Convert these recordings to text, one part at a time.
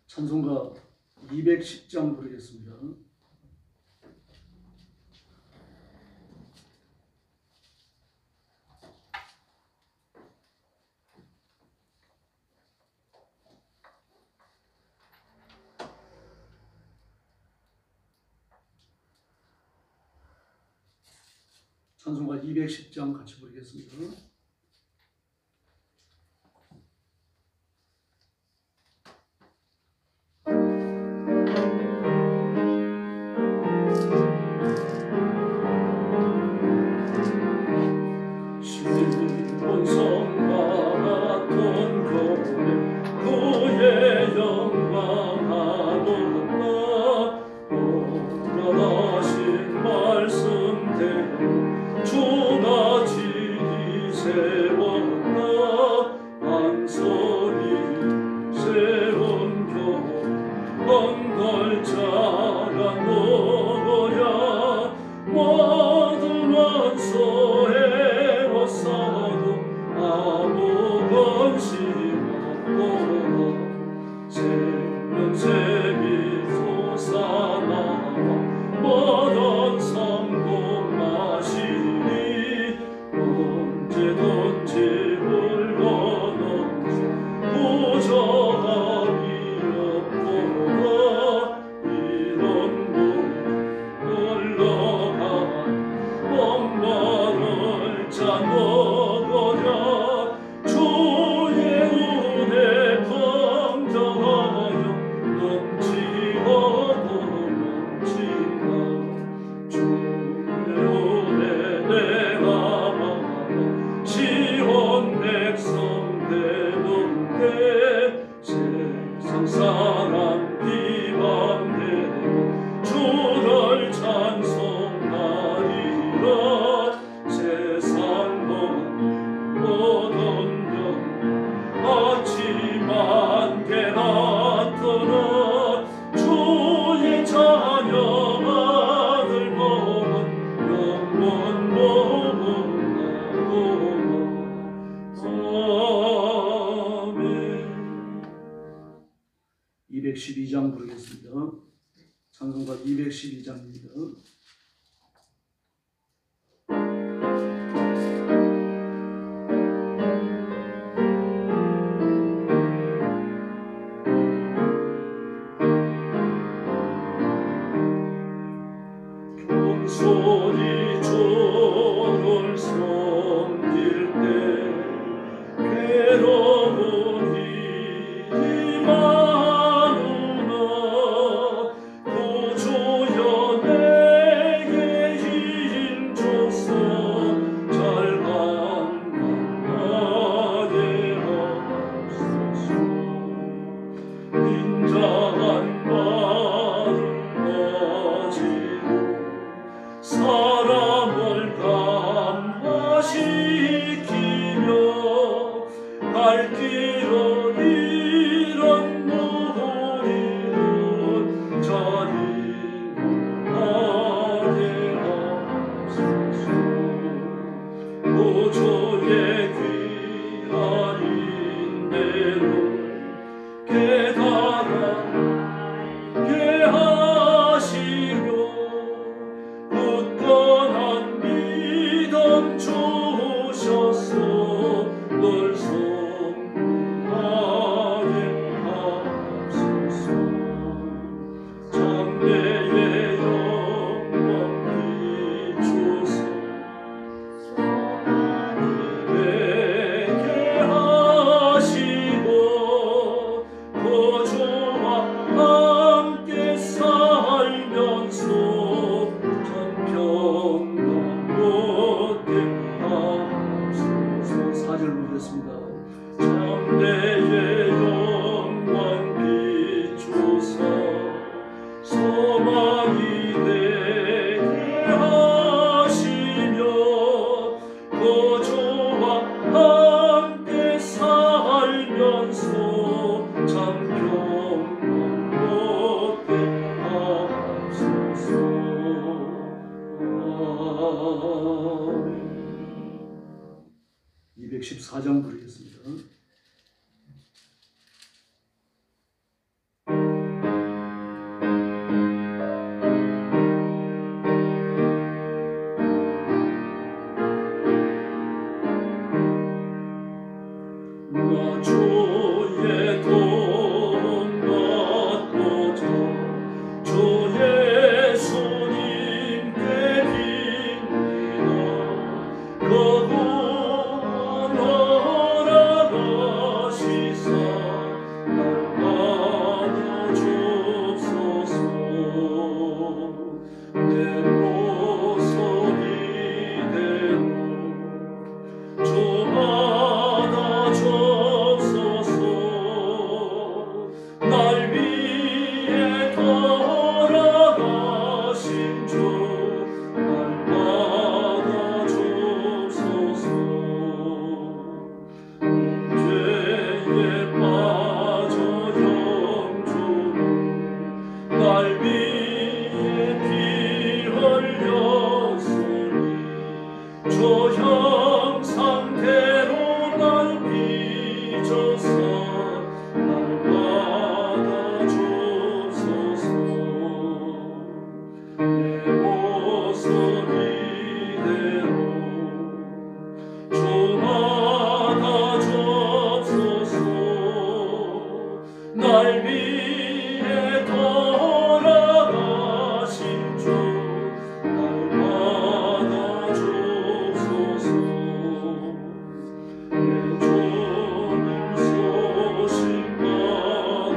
찬송가 210장 부르겠습니다. 찬송가 210장 같이 부르겠습니다. 장 부르겠습니다. 찬송가 212장입니다. 소리 조를 섬길 때 괴로운 일이 많으나 구주여 내게 힘줘서 잘 감당하게 하소서. 빈장한 말을 가지고 사람을 감화시키며 갈 길을 잃은 무리를 자리하게 하소서. 구주의 귀한 인내를 깨달게 하시며 굳건한 믿음 주셔서 늘 성공하게 하소서. 장래의 영광 비추소 되게 하시고 날 위해 돌아가신 주 날 받아주소서. 내 주님 소신만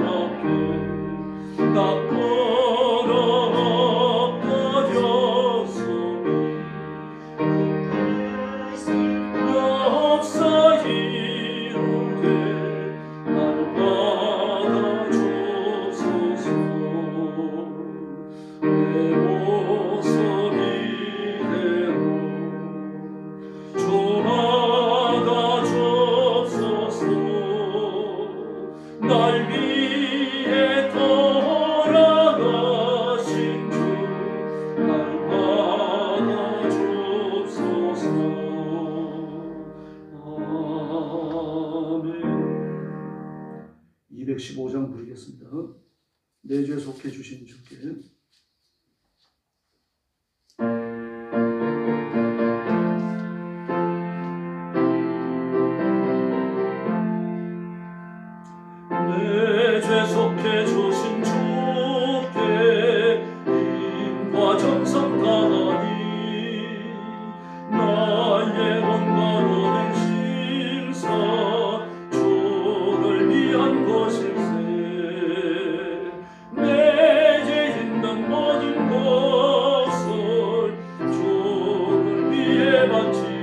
앞에 나 걸어버렸으니 역사 이루게 날 받아주소서. 내 모습 이대로 좀 받아주소서. 날 위해 돌아가신 주 날 받아주소서. 아멘. 215장 부르겠습니다. 내 죄 속해 주신 주께. 내 죄 속해 주신 주께 힘과 정성 다하니 나의 몸과 은행 심사 주를 위한 것일세. 내게 있는 모든 것을 주를 위해 바치리.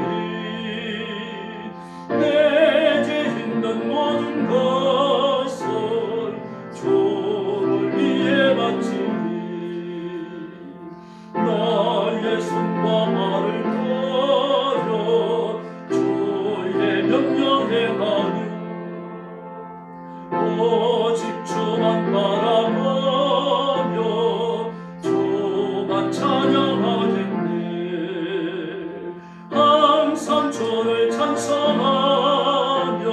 내게 있는 모든 것을 주를 위해 바치리. 나의 손과 발을 들여 주의 명령에 나누 오직 주만 바라보며 주만 찬양하겠네. 항상 주를 찬송하며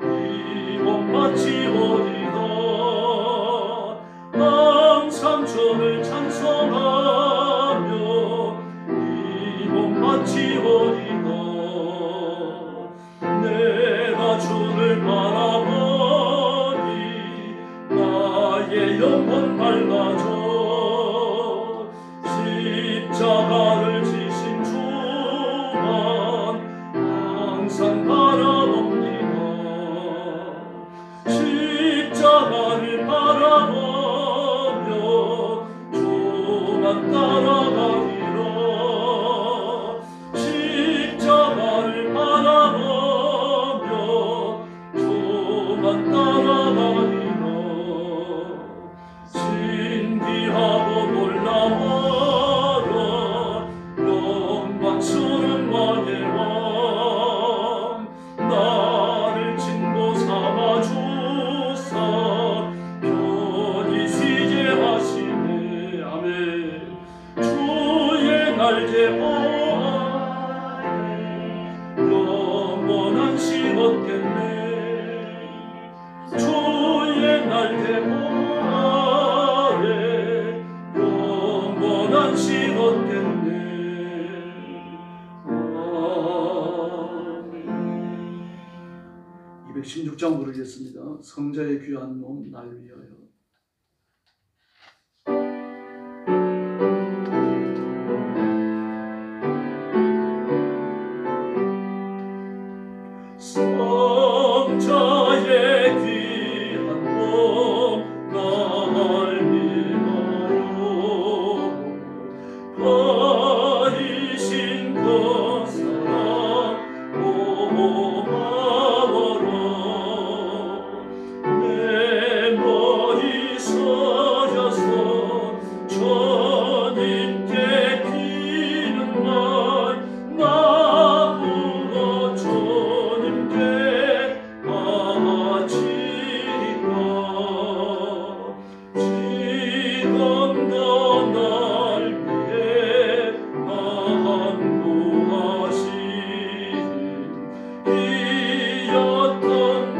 이 몸 바치오리다. 항상 주를 찬송하며 이 몸 바치오리다. 내가 주를 바라보니 나의 영혼 밝아져. 십자가를 지신 주만 항상 바라봅니다. 십자가를 바라보며 주만 따라가리라. 십자가를 바라보며 주만 따라가리라. 신비하고 놀라워라 영광스러운 왕의 왕. 나를 친구 삼아 주사 편히 쉬게 하시네. 아멘. 주의 날개 보아래 영원한 시 얻겠네. 주의 날개 보아래 영원한 시 얻겠네. 아멘. 216장 부르겠습니다. 성자의 귀한 몸 날 위하여. 성자의 귀한 몸 날 위하여 버리신 그 사랑 고마워라. 내 머리 서려서 주님께 피는 날 나무어 주님께 바치리까. 지금도 날 위해 간구하시니 이었던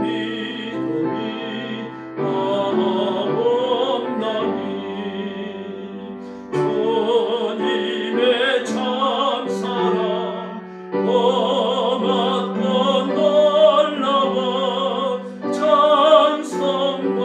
믿음이 없나니. 주님의 참사랑 고맙고 놀라워 찬송과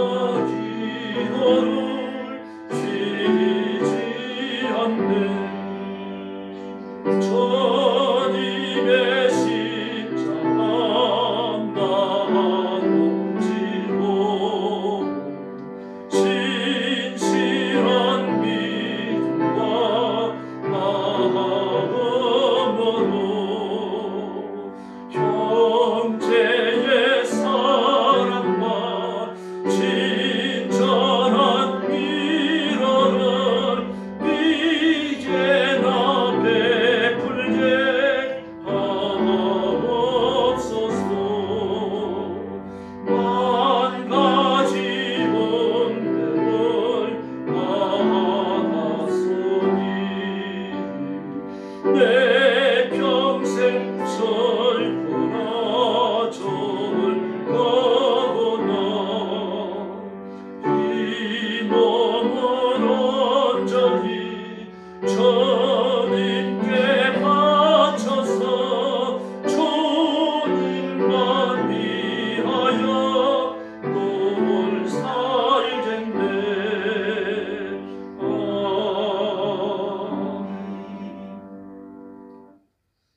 친절한 위로를 이제나 베풀게 하옵소서. 만 가지 은혜를 받았으니 내 평생 슬프나 절거나 이 몸을 온전히 주님께 바쳐서 주님만 위하여 늘 살겠네.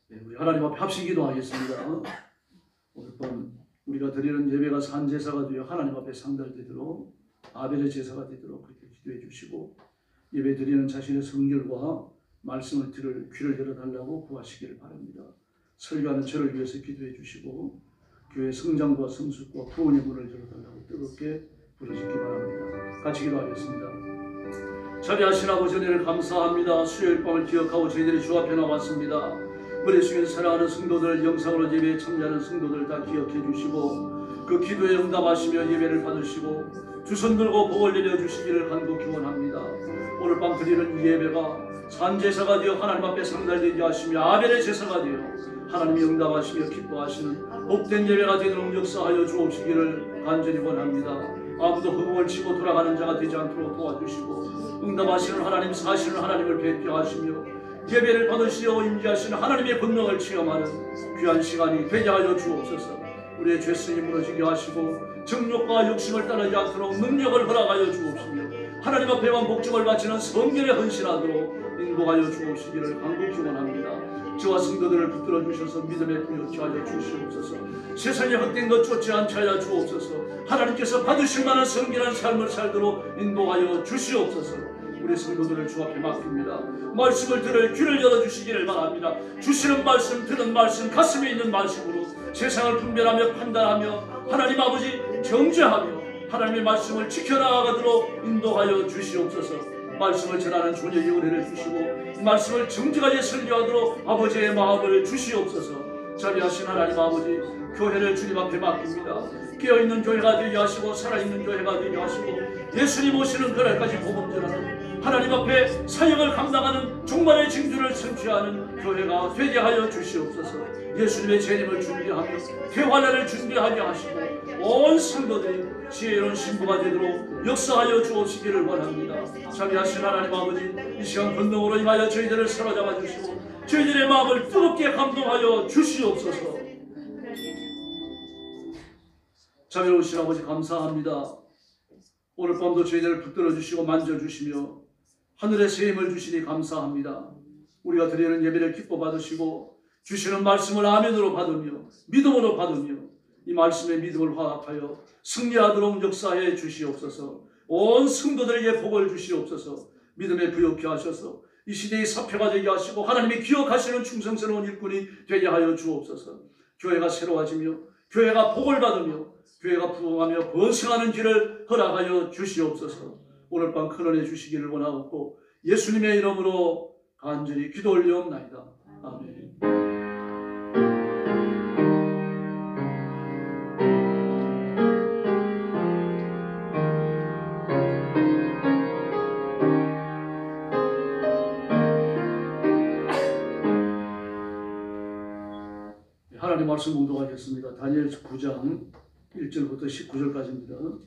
네, 우리 하나님 앞에 합심 기도하겠습니다. 오늘 밤 우리가 드리는 예배가 산 제사가 되어 하나님 앞에 상달되도록 아벨의 제사가 되도록 그렇게 기도해 주시고 예배 드리는 자신의 성결과 말씀을 들을 귀를 열어달라고 구하시기를 바랍니다. 설교하는 저를 위해서 기도해 주시고 교회 성장과 성숙과 구원의 문을 열어달라고 뜨겁게 부르시기 바랍니다. 같이 기도하겠습니다. 자비하신 아버지 은혜를 감사합니다. 수요일 밤을 기억하고 저희들이 주 앞에 나왔습니다. 머리 숙인 사랑하는 성도들, 영상으로 예배에 참여하는 성도들 다 기억해 주시고 그 기도에 응답하시며 예배를 받으시고 두 손 들고 복을 내려주시기를 간곡히 원합니다. 오늘 밤 드리는 이 예배가 산제사가 되어 하나님 앞에 상달되게 하시며 아벨의 제사가 되어 하나님이 응답하시며 기뻐하시는 복된 예배가 되도록 역사하여 주옵시기를 간절히 원합니다. 아무도 허공을 치고 돌아가는 자가 되지 않도록 도와주시고 응답하시는 하나님, 사시는 하나님을 뵙게 하시며 예배를 받으시어 임재하시는 하나님의 권능을 체험하는 귀한 시간이 되게 하여 주옵소서. 우리의 죄성이 무너지게 하시고 정욕과 욕심을 따르지 않도록 능력을 허락하여 주옵시며 하나님 앞에만 목적을 바치는 성결에 헌신하도록 인도하여 주옵시기를 간곡히 원합니다. 저와 성도들을 붙들어 주셔서 믿음에 부여케 하여 주시옵소서. 세상에 헛된 것 쫓지 않게 하여 주옵소서. 하나님께서 받으실 만한 성결한 삶을 살도록 인도하여 주시옵소서. 우리 성도들을 주 앞에 맡깁니다. 말씀을 들을 귀를 열어주시기를 바랍니다. 주시는 말씀, 들은 말씀, 가슴에 있는 말씀으로 세상을 분별하며 판단하며 하나님 아버지 정죄하며 하나님의 말씀을 지켜나가도록 인도하여 주시옵소서. 말씀을 전하는 존재의 은혜를 주시고 말씀을 정직하게 설교하도록 아버지의 마음을 주시옵소서. 자비하신 하나님 아버지, 교회를 주님 앞에 맡깁니다. 깨어있는 교회가 되게 하시고 살아있는 교회가 되게 하시고 예수님 오시는 그날까지 복음 전하는 하나님 앞에 사역을 감당하는 종말의 징조를 성취하는 교회가 되게 하여 주시옵소서. 예수님의 재림을 준비하며 대환란을 준비하게 하시고 온 성도들이 지혜로운 신부가 되도록 역사하여 주옵시기를 원합니다. 자비하신 하나님 아버지, 이 시간 권능으로 임하여 저희들을 사로잡아 주시고 저희들의 마음을 뜨겁게 감동하여 주시옵소서. 자비로우신 아버지 감사합니다. 오늘 밤도 저희들을 붙들어 주시고 만져주시며 하늘의 새 힘을 주시니 감사합니다. 우리가 드리는 예배를 기뻐 받으시고 주시는 말씀을 아멘으로 받으며 믿음으로 받으며 이 말씀의 믿음을 화합하여 승리하도록 역사해 주시옵소서. 온 성도들에게 복을 주시옵소서. 믿음에 부욕케 하셔서 이 시대의 사표가 되게 하시고 하나님이 기억하시는 충성스러운 일꾼이 되게 하여 주옵소서. 교회가 새로워지며 교회가 복을 받으며 교회가 부흥하며 번성하는 길을 허락하여 주시옵소서. 오늘 밤 큰은혜 주시기를 원하옵고 예수님의 이름으로 간절히 기도 올리옵나이다. 아멘. 하나님 말씀 공독하겠습니다. 다니엘서 9장 1절부터 19절까지입니다.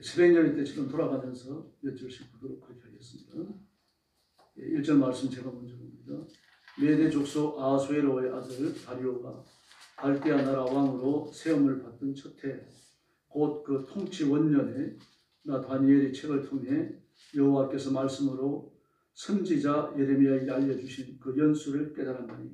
새벽 예배 때 지금 돌아가면서 몇 절씩 보도록 하겠습니다. 1절 말씀 제가 먼저 봅니다. 메대 족속 아하수에로의 아들 다리오가 갈대아 나라 왕으로 세움을 받던 첫 해, 곧 그 통치 원년에 나 다니엘이 책을 통해 여호와께서 말씀으로 선지자 예레미야에게 알려주신 그 연수를 깨달았나니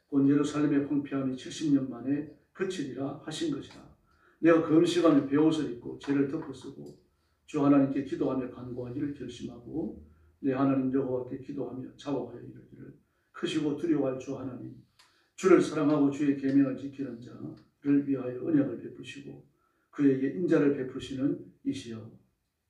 곧 예루살렘의 황폐함이 70년 만에 그치리라 하신 것이라. 내가 금식하며 베옷을 입고 죄를 덮어쓰고 주 하나님께 기도하며 간구하기를 결심하고 내 하나님 여호와께 기도하며 자복하여 이르기를 크시고 두려워할 주 하나님, 주를 사랑하고 주의 계명을 지키는 자를 위하여 은혜를 베푸시고 그에게 인자를 베푸시는 이시여.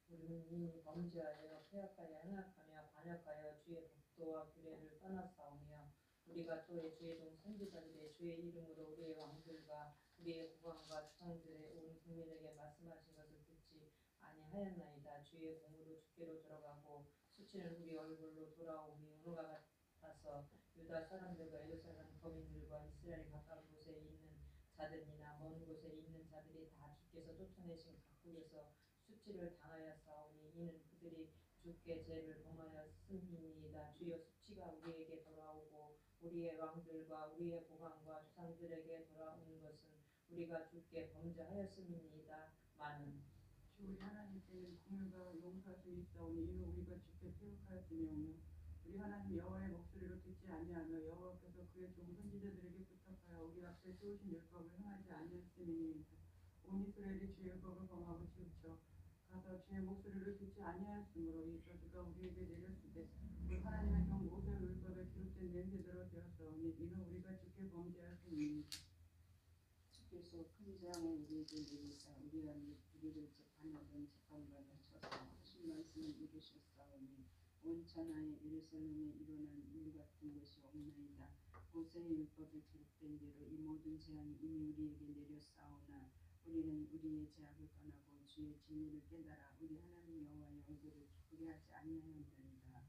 우리는 이미 범죄하여 폐역하여 행악하며 반역하여 주의 법도와 규례를 떠났사오며 우리가 또의 주의 종 선지자들의 주의 이름으로 우리의 왕들과 우리의 국왕과 주상들의 온 국민에게 말씀하신 것을 듣지 아니하였나이다. 주의 공으로 주께로 들어가고 수치는 우리 얼굴로 돌아오니 오늘과 같아서 유다 사람들과 예루살렘 거민들과 이스라엘 가까운 곳에 있는 자들이나 먼 곳에 있는 자들이 다 주께서 쫓아내신 각국에서 수치를 당하였사오니 이는 그들이 주께 죄를 범하였음이니이다. 주여 수치가 우리에게 돌아오고 우리의 왕들과 우리의 고관과 주상들에게 돌아오는 것은 우리가 주께 범죄하였음이니이다. 많은 주 우리 하나님께는 공의가 용서하심이 있사오니 이는 우리가 주께 폐역하였으며 우리 하나님 여호와의 목소리로 듣지 아니하며 여호와께서 그의 종 선지자들에게 부탁하여 우리 앞에 세우신 율법을 행하지 아니하였음이니이다. 온 이스라엘이 주의 율법을 범하고 치우쳐 가서 주의 목소리를 듣지 아니하였으므로 이 저주가 우리에게 내렸으되 우리 하나님의 종 모세의 율법에 기록된 냄새대로 되었사오니 이는 우리가 주께 범죄하였음이니이다. 주께서 큰 재앙을 우리에게 내리사 우리가 우리를 재판하던 재판관을 쳐서 하신 말씀을 이루셨사오니 온 천하에 예루살렘에 일어난 일 같은 것이 없나이다. 모세의 율법에 기록된 대로 이 모든 재앙이 이미 우리에게 내렸사오나 우리는 우리의 죄악을 떠나고 주의 진리를 깨달아 우리 하나님 여호와의 얼굴을 기쁘게 하지 아니하였나이다.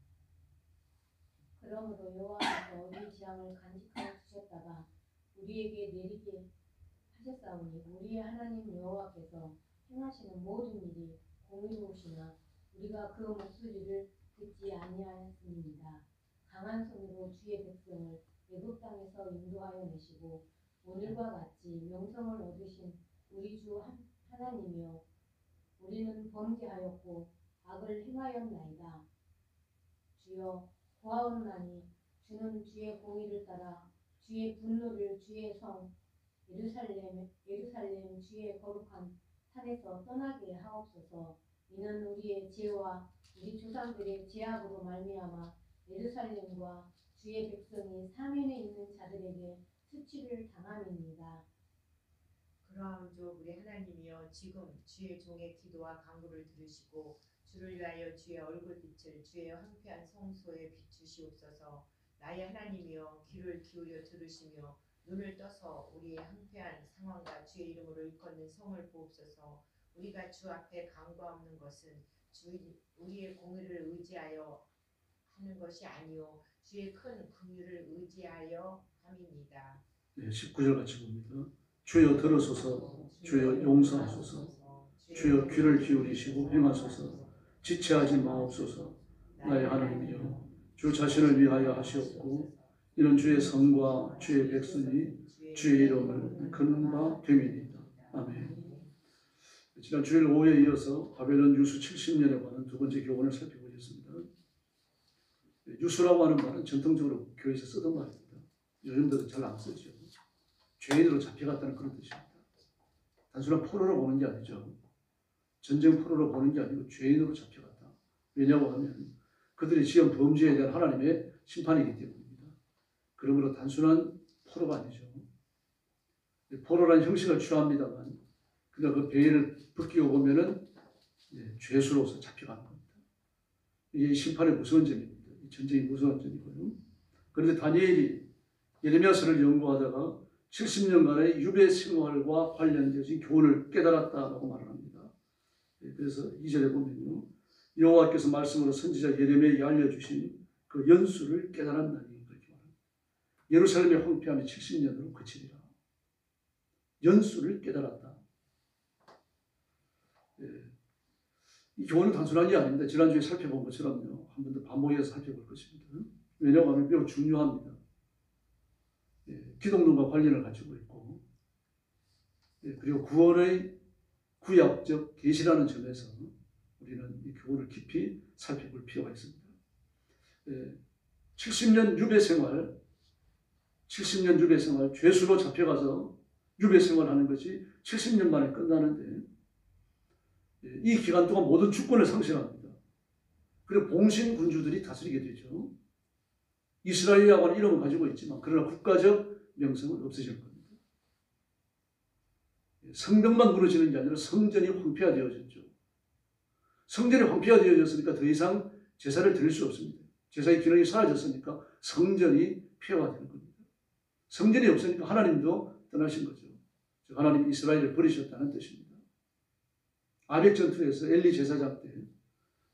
그러므로 여호와께서 우리 재앙을 간직하여 두셨다가 우리에게 내리게 하셨사오니 우리의 하나님 여호와께서 행하시는 모든 일이 공의로우시나 우리가 그 목소리를 듣지 아니하였음이니이다. 강한 손으로 주의 백성을 애굽 땅에서 인도하여 내시고 오늘과 같이 명성을 얻으신 우리 주 하나님이여 우리는 범죄하였고 악을 행하였나이다. 주여 고하옵나니 주는 주의 공의를 따라 주의 분노를 주의 성 예루살렘 주의 거룩한 산에서 떠나게 하옵소서. 이는 우리의 죄와 우리 조상들의 죄악으로 말미암아 예루살렘과 주의 백성이 사면에 있는 자들에게 수치를 당함이니이다. 그러함도 우리 하나님이여 지금 주의 종의 기도와 간구를 들으시고 주를 위하여 주의 얼굴빛을 주의 황폐한 성소에 비추시옵소서. 나의 하나님이여 귀를 기울여 들으시며 눈을 떠서 우리의 황폐한 상황과 주의 이름으로 일컫는 성을 보옵소서. 우리가 주 앞에 간구하는 것은 우리의 공의를 의지하여 하는 것이 아니요 주의 큰 긍휼을 의지하여 함이니이다. 네, 19절 같이 봅니다. 주여 들으소서, 주여 용서하소서, 주여 귀를 기울이시고 행하소서, 지체하지 마옵소서. 나의 하나님이여 주 자신을 위하여 하시옵고 이는 주의 성과 주의 백성이 주의 이름을 걷는 바 됨이니이다. 아멘. 지난 주일 오후에 이어서 바벨론 유수 70년에 관한 두 번째 교훈을 살펴보겠습니다. 유수라고 하는 말은 전통적으로 교회에서 쓰던 말입니다. 요즘도 잘 안 쓰죠. 죄인으로 잡혀갔다는 그런 뜻입니다. 단순한 포로로 보는 게 아니죠. 전쟁 포로로 보는 게 아니고 죄인으로 잡혀갔다. 왜냐고 하면 그들이 지은 범죄에 대한 하나님의 심판이기 때문입니다. 그러므로 단순한 포로가 아니죠. 포로라는 형식을 취합니다만 그러니까 그 베일을 벗기고 보면은 죄수로서 잡혀가는 겁니다. 이게 심판의 무서운 점입니다. 이 전쟁이 무서운 점이고요. 그런데 다니엘이 예레미야서를 연구하다가 70년간의 유배 생활과 관련된 교훈을 깨달았다라고 말을 합니다. 그래서 2절에 보면요. 여호와께서 말씀으로 선지자 예레미야에게 알려주신 그 연수를 깨달았나니 그렇게 말합니다. 예루살렘의 황폐함이 70년으로 그치리라. 연수를 깨달았다. 이 교훈은 단순한 게 아닙니다. 지난주에 살펴본 것처럼요. 한 번 더 반복해서 살펴볼 것입니다. 왜냐하면 매우 중요합니다. 기독론과 관련을 가지고 있고 그리고 구원의 구약적 계시라는 점에서 우리는 이 교훈을 깊이 살펴볼 필요가 있습니다. 70년 유배 생활, 죄수로 잡혀가서 유배 생활하는 것이 70년 만에 끝나는데 이 기간 동안 모든 주권을 상실합니다. 그리고 봉신 군주들이 다스리게 되죠. 이스라엘이라고 하는 이름은 가지고 있지만 그러나 국가적 명성은 없어질 겁니다. 성벽만 무너지는 게 아니라 성전이 황폐화되어졌죠. 성전이 황폐가 되어졌으니까 더 이상 제사를 드릴 수 없습니다. 제사의 기능이 사라졌으니까 성전이 폐허되는 겁니다. 성전이 없으니까 하나님도 떠나신 거죠. 하나님이 이스라엘을 버리셨다는 뜻입니다. 아벡 전투에서 엘리 제사장 때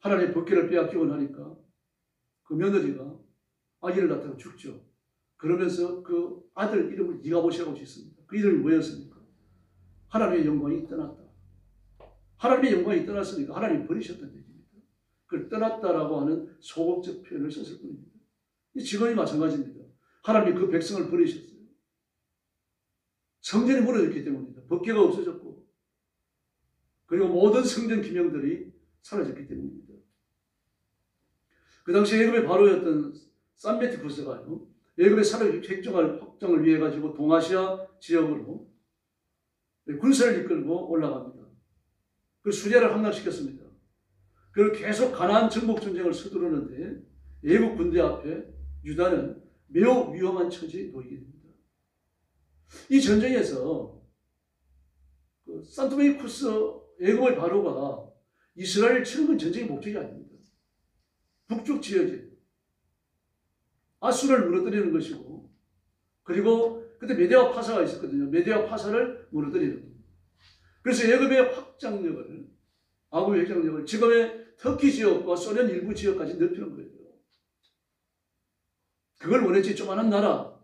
하나님의 법궤를 빼앗기고 나니까 그 며느리가 아기를 낳다가 죽죠. 그러면서 그 아들 이름을 이가봇이라고 짓습니다. 그 이름이 뭐였습니까? 하나님의 영광이 떠났다. 하나님의 영광이 떠났으니까 하나님이 버리셨다는 얘기입니다. 그걸 떠났다라고 하는 소극적 표현을 썼을 뿐입니다. 지금이 마찬가지입니다. 하나님이 그 백성을 버리셨어요. 성전이 무너졌기 때문입니다. 법궤가 없어졌고 그리고 모든 성전 기명들이 사라졌기 때문입니다. 그 당시 애굽의 바로였던 산메티쿠스가요, 애굽의 사륙 획정을 확장을 위해 가지고 동아시아 지역으로 군사를 이끌고 올라갑니다. 그 수리아를 함락시켰습니다. 그리고 계속 가나안 정복 전쟁을 서두르는데 애굽 군대 앞에 유다는 매우 위험한 처지에 놓이게 됩니다. 이 전쟁에서 그 산토메이쿠스 애굽의 바로가 이스라엘을 치는 건 전쟁의 목적이 아닙니다. 북쪽 지역에 아수를 무너뜨리는 것이고, 그리고 그때 메데와 파사가 있었거든요. 메데와 파사를 무너뜨리는 겁니다. 그래서 애굽의 확장력을, 아굽의 확장력을 지금의 터키 지역과 소련 일부 지역까지 넓히는 거예요. 그걸 원했지 조그마한 나라,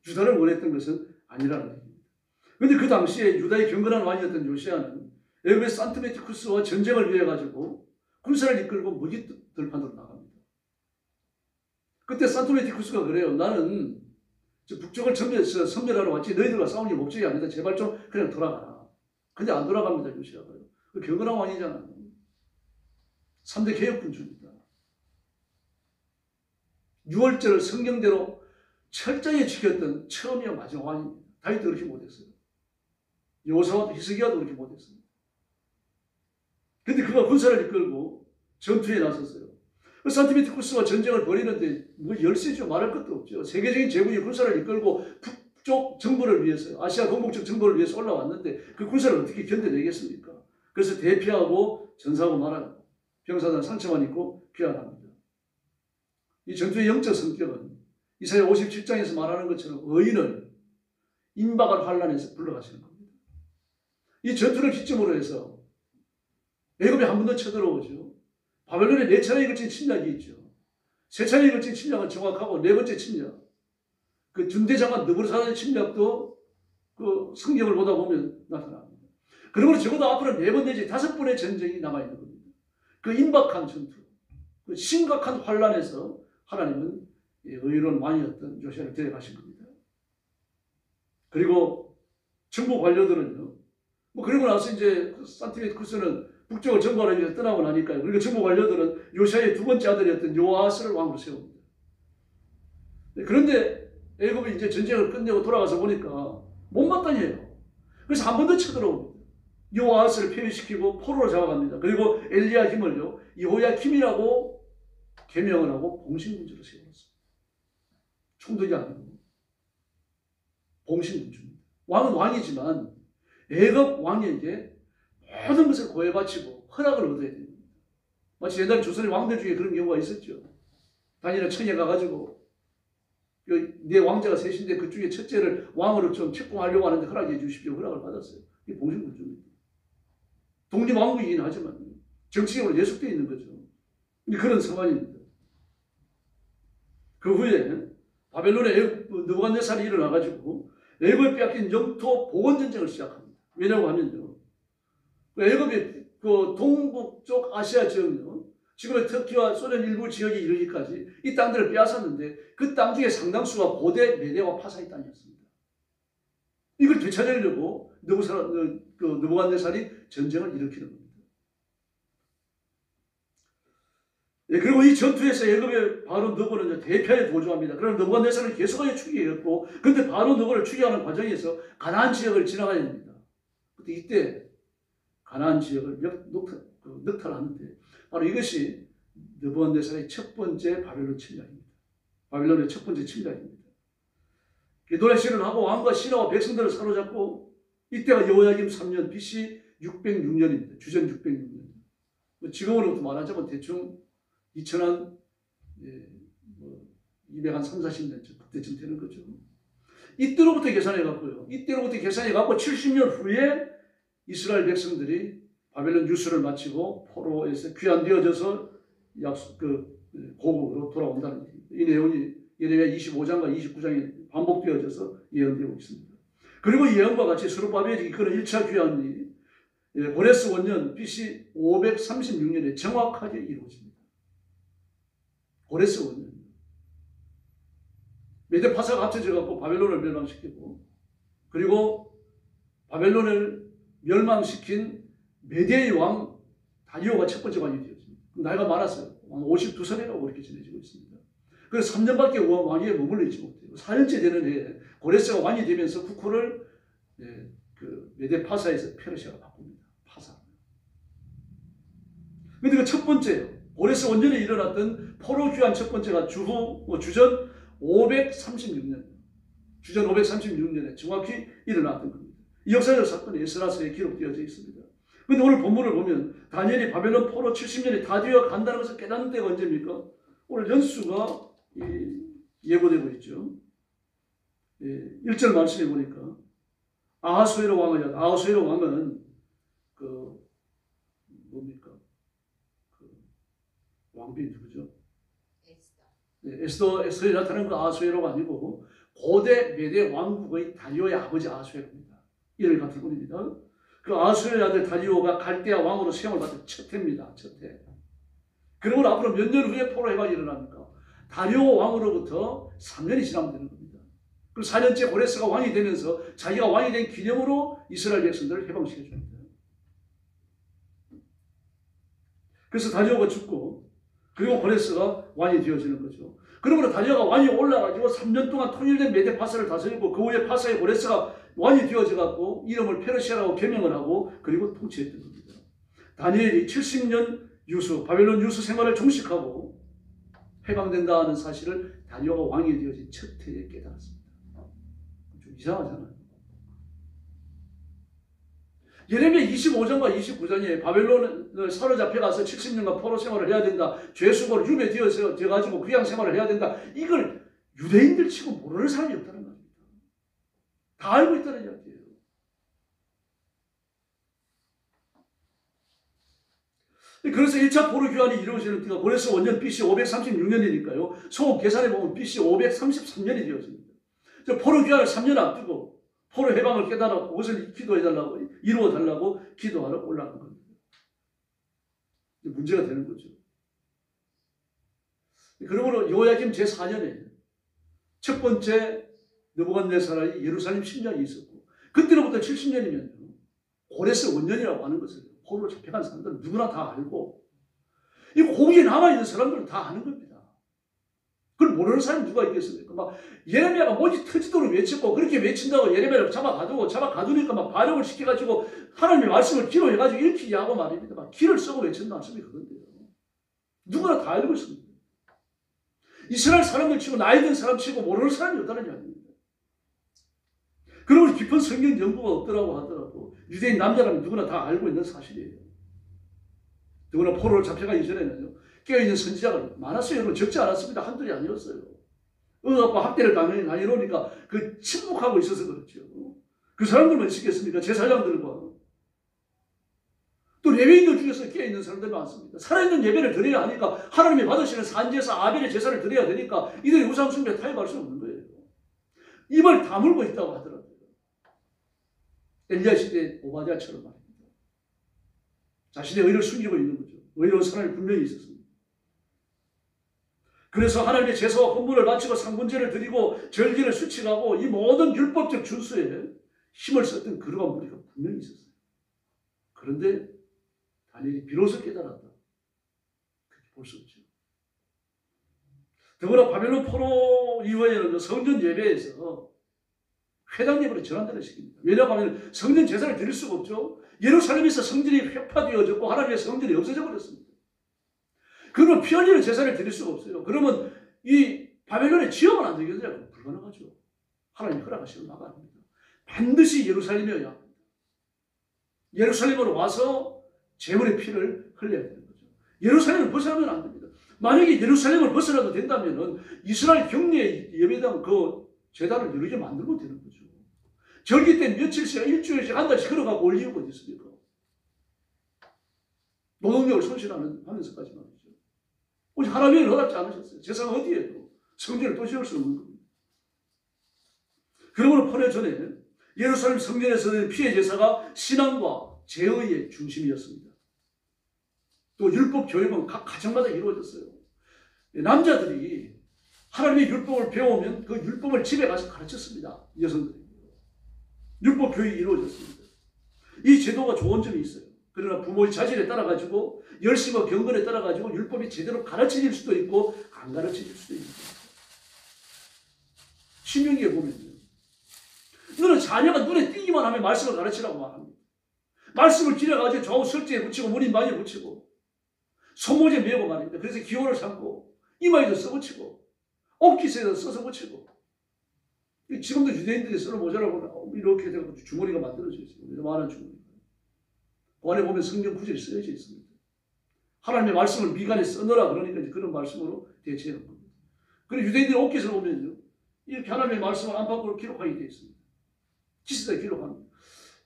유다를 원했던 것은 아니라는 얘기입니다. 그런데 그 당시에 유다의 경건한 왕이었던 요시아는 애굽의 산트메티쿠스와 전쟁을 위해 가지고 군사를 이끌고 무기 들판으로 나갑니다. 그때 산트메티쿠스가 그래요. 나는 북쪽을 섬멸하러 왔지 너희들과 싸우는 게 목적이 아니다. 제발 좀 그냥 돌아가라. 근데 안 돌아갑니다. 요시아가요. 그 경건한 왕이잖아요. 3대 개혁군주입니다. 6월절을 성경대로 철저히 지켰던 처음이야 마지막 왕입니다. 다윗도 그렇게 못했어요. 여호사밧, 히스기야도 그렇게 못했어요. 근데 그가 군사를 이끌고 전투에 나섰어요. 산티메티쿠스와 전쟁을 벌이는데 뭐 열세죠. 말할 것도 없죠. 세계적인 제국이 군사를 이끌고 북쪽 정부를 위해서, 아시아 동북쪽 정부를 위해서 올라왔는데 그 군사를 어떻게 견뎌내겠습니까? 그래서 대피하고 전사하고 말아요. 병사단 상처만 입고 피하랍니다. 이 전투의 영적 성격은 이사야 57장에서 말하는 것처럼 의인을 임박할 환란에서 불러가시는 겁니다. 이 전투를 기점으로 해서 애굽에 한 번 더 쳐들어오죠. 바벨론에 4차례에 걸친 침략이 있죠. 3차례에 걸친 침략은 정확하고 4번째 침략, 그 준대장관 느부르사단의 침략도 그 성경을 보다 보면 나타납니다. 그러므로 적어도 앞으로 4번 내지 5번의 전쟁이 남아있는 겁니다. 그 임박한 전투, 그 심각한 환란에서 하나님은 의로운 왕이었던 요시아를 데려가신 겁니다. 그리고 정부 관료들은요, 뭐 그러고 나서 이제 산티메티쿠스는 북쪽을 정복하기 위해서 떠나고 나니까요. 그리고 정부 관료들은 요시아의 2번째 아들이었던 요아스를 왕으로 세웁니다. 그런데 애굽이 이제 전쟁을 끝내고 돌아가서 보니까 못마땅해요. 그래서 한 번 더 쳐들어옵니다. 요아스를 폐위시키고 포로로 잡아갑니다. 그리고 엘리야김을요, 여호야김이라고 개명을 하고 봉신군주로 세웠습니다. 총독이 아니고 봉신군주입니다. 왕은 왕이지만 애굽 왕에게 모든 것을 고해바치고 허락을 얻어야 됩니다. 마치 옛날 조선의 왕들 중에 그런 경우가 있었죠. 단일한 청에 가가지고 내 왕자가 셋인데 그 중에 첫째를 왕으로 좀 책봉하려고 하는데 허락해 주십시오. 허락을 받았어요. 이게 봉신군주입니다. 독립왕국이긴 하지만 정치적으로 예속되어 있는 거죠. 그런 상황입니다. 그 후에 바벨론의 느부갓네살이 일어나가지고 애굽에 빼앗긴 영토 복원 전쟁을 시작합니다. 왜냐고 하면요, 애굽의 그 동북쪽 아시아 지역요, 지금의 터키와 소련 일부 지역에 이르기까지 이 땅들을 빼앗았는데 그 땅 중에 상당수가 고대 메데와 파사의 땅이었습니다. 이걸 되찾으려고 느부갓네살이 전쟁을 일으키는 겁니다. 예, 그리고 이 전투에서 애굽의 바로 느부는 대패에 도주합니다. 그럼 느부갓네살은 계속하여 추격했고, 그런데 바로 느부를 추격하는 과정에서 가나안 지역을 지나가야 됩니다. 근데 이때 가나안 지역을 늑탈하는데 바로 이것이 느부갓네살의 첫 번째 바벨론 침략입니다. 바벨론의 첫 번째 침략입니다. 게도레시를 하고 왕과 신하와 백성들을 사로잡고, 이때가 여호야김 3년 BC 606년입니다. 주전 606년. 지금으로부터 말하자면 대충 2000한 200한 3, 40년 전 그때쯤 되는 거죠. 이때로부터 계산해 갖고요. 이때로부터 계산해 갖고 70년 후에 이스라엘 백성들이 바벨론 유수를 마치고 포로에서 귀환되어져서 고국으로 돌아온다는 얘기입니다. 이 내용이 예레미야 25장과 29장에 반복되어져서 예언되고 있습니다. 그리고 이 예언과 같이 스룹바벨이 이끄는 1차 귀환이 고레스 원년 BC 536년에 정확하게 이루어집니다. 고레스 원년. 메대 파사가 합쳐져 갖고 바벨론을 멸망시키고, 그리고 바벨론을 멸망시킨 메대의 왕 다리오가 첫 번째 왕이 되었습니다. 나이가 많았어요. 52살이라고 그렇게 전해지고 있습니다. 그래서 3년밖에 왕위에 머물러 있지 못해요. 4년째 되는 해에 고레스가 왕이 되면서 국호를 그 메대 파사에서 페르시아가 바꿉니다. 파사. 근데 그 첫 번째요. 고레스 원년에 일어났던 포로 귀환 첫 번째가 주전 536년. 주전 536년에 정확히 일어났던 겁니다. 이 역사적 사건이 에스라서에 기록되어져 있습니다. 그런데 오늘 본문을 보면 다니엘이 바벨론 포로 70년이 다 되어 간다는 것을 깨닫는 때가 언제입니까? 오늘 연수가 예고되고 있죠. 1절 말씀해 보니까 아하수에로 왕을 아하수에로 왕은 뭡니까? 왕비 누구죠? 에스더에 나타난 그 아하수에로가 아니고 고대 메대 왕국의 다리오의 아버지 아하수에로입니다. 이를 같은 분입니다. 그 아하수에로의 아들 다리오가 갈대아 왕으로 시험을 받은 첫 해입니다. 첫 해. 그러면 앞으로 몇 년 후에 포로 해방이 일어납니까? 다리오 왕으로부터 3년이 지나면 되는 겁니다. 그리고 4년째 고레스가 왕이 되면서 자기가 왕이 된 기념으로 이스라엘 백성들을 해방시켜 줍니다. 그래서 다리오가 죽고 그리고 고레스가 왕이 되어지는 거죠. 그러므로 다리오가 왕이 올라가지고 3년 동안 통일된 메대 파사를 다스리고 그 후에 파사의 고레스가 왕이 되어져갖고 이름을 페르시아라고 개명을 하고 그리고 통치했던 겁니다. 다니엘이 70년 유수, 바벨론 유수 생활을 종식하고 해방된다는 사실을 다리오가 왕이 되어진 첫 해에 깨달았습니다. 좀 이상하잖아요. 예레미야 25장과 29장에 바벨론을 사로잡혀가서 70년간 포로 생활을 해야 된다. 죄수고로 유배되어가지고 귀양 생활을 해야 된다. 이걸 유대인들 치고 모르는 사람이 없다는 말입니다. 다 알고 있다는 이야기예요. 그래서 1차 포로 귀환이 이루어지는 때가 고레스 원년 BC 536년이니까요. 소 계산해 보면 BC 533년이 되어집니다. 포로 귀환을 3년 앞두고 포로 해방을 깨달아 그것을 기도해달라고 이루어달라고 기도하러 올라간 겁니다. 문제가 되는 거죠. 그러므로 요야김 제4년에 첫 번째 느부갓네살의 예루살렘 침략이 있었고 그때로부터 70년이면 고레스 원년이라고 하는 것을 포로로 잡혀간 사람들은 누구나 다 알고 이 고기에 남아있는 사람들은 다 아는 겁니다. 그걸 모르는 사람이 누가 있겠습니까? 막 예레미야가 뭐지 터지도록 외쳤고 그렇게 외친다고 예레미야를 잡아가두니까 막 발역을 시켜가지고 하나님의 말씀을 기록해가지고 읽히게 하고 말입니다. 막 기를 쓰고 외쳤는 말씀이 그건데요. 누구나 다 알고 있습니다. 이스라엘 사람들 치고 나이 든 사람 치고 모르는 사람이 없다는 이야기입니다. 그러면 깊은 성경 연구가 없더라고 하더라도 유대인 남자라면 누구나 다 알고 있는 사실이에요. 누구나 포로를 잡혀가기 전에는요. 깨어있는 선지자가 많았어요. 여러분 적지 않았습니다. 한둘이 아니었어요. 억압과 학대를 당해놓으니까 그 침묵하고 있어서 그렇죠. 그 사람들만 있겠습니까? 제사장들과 또 레위인들 중에서 깨어있는 사람들이 많습니다. 살아있는 예배를 드려야 하니까 하나님이 받으시는 산제사 아벨의 제사를 드려야 되니까 이들이 우상숭배에 타협할 수 없는 거예요. 입을 다물고 있다고 하더라고요. 엘리야 시대 오바댜처럼 말입니다. 자신의 의를 숨기고 있는 거죠. 의로운 사람이 분명히 있었습니다. 그래서 하나님의 제사와 헌물을 바치고 상분제를 드리고 절기를 수칙하고 이 모든 율법적 준수에 힘을 썼던 그러한 무리가 분명히 있었어요. 그런데 다니엘이 비로소 깨달았다. 그렇게 볼 수 없죠. 더구나 바벨론 포로 이후에는 성전 예배에서 회당 예배로 전환되는 시기입니다. 왜냐하면 성전 제사를 드릴 수가 없죠. 예루살렘에서 성전이 획파되어졌고 하나님의 성전이 없어져 버렸습니다. 그러면 피 흘리는 제사를 드릴 수가 없어요. 그러면 이 바벨론에 지어면 안 되겠느냐? 불가능하죠. 하나님이 허락하시면 나가야 합니다. 반드시 예루살렘이어야 합니다. 예루살렘으로 와서 제물의 피를 흘려야 되는 거죠. 예루살렘을 벗어나면 안 됩니다. 만약에 예루살렘을 벗어나도 된다면 이스라엘 경례 예배당 그 제단을 여러 개 만들면 되는 거죠. 절기 때 며칠씩, 일주일씩, 한 달씩 걸어가고 올 이유가 어디 있습니까? 노동력을 손실하면서까지 말이죠. 오직 하나님은 허락지 않으셨어요. 세상 어디에도 성전을 또 지을 수 없는 겁니다. 그러므로 8년 전에 예루살렘 성전에서는 피해 제사가 신앙과 제의의 중심이었습니다. 또 율법 교육은 각 가정마다 이루어졌어요. 남자들이 하나님의 율법을 배우면 그 율법을 집에 가서 가르쳤습니다. 여성들이. 율법 교육이 이루어졌습니다. 이 제도가 좋은 점이 있어요. 그러나 부모의 자질에 따라 가지고 열심과 경건에 따라 가지고 율법이 제대로 가르쳐질 수도 있고 안 가르쳐질 수도 있는 겁니다. 신명기에 보면요. 너는 자녀가 눈에 띄기만 하면 말씀을 가르치라고 말합니다. 말씀을 길어가지고 좌우 설지에 붙이고 문인 많이 붙이고 손모지에 메고 말입니다. 그래서 기호를 삼고 이마에도 써붙이고 옷깃에도 써서 붙이고 지금도 유대인들이 쓰는 모자라고 이렇게 되고 주머니가 만들어져 있어요. 요만한 주머니. 그 안에 보면 성경 구절이 쓰여져 있습니다. 하나님의 말씀을 미간에 써넣으라 그러니까 이제 그런 말씀으로 대체하는 겁니다. 그리고 유대인들의 옷깃을 보면요. 이렇게 하나님의 말씀을 안팎으로 기록하게 되어 있습니다. 지시대에 기록합니다.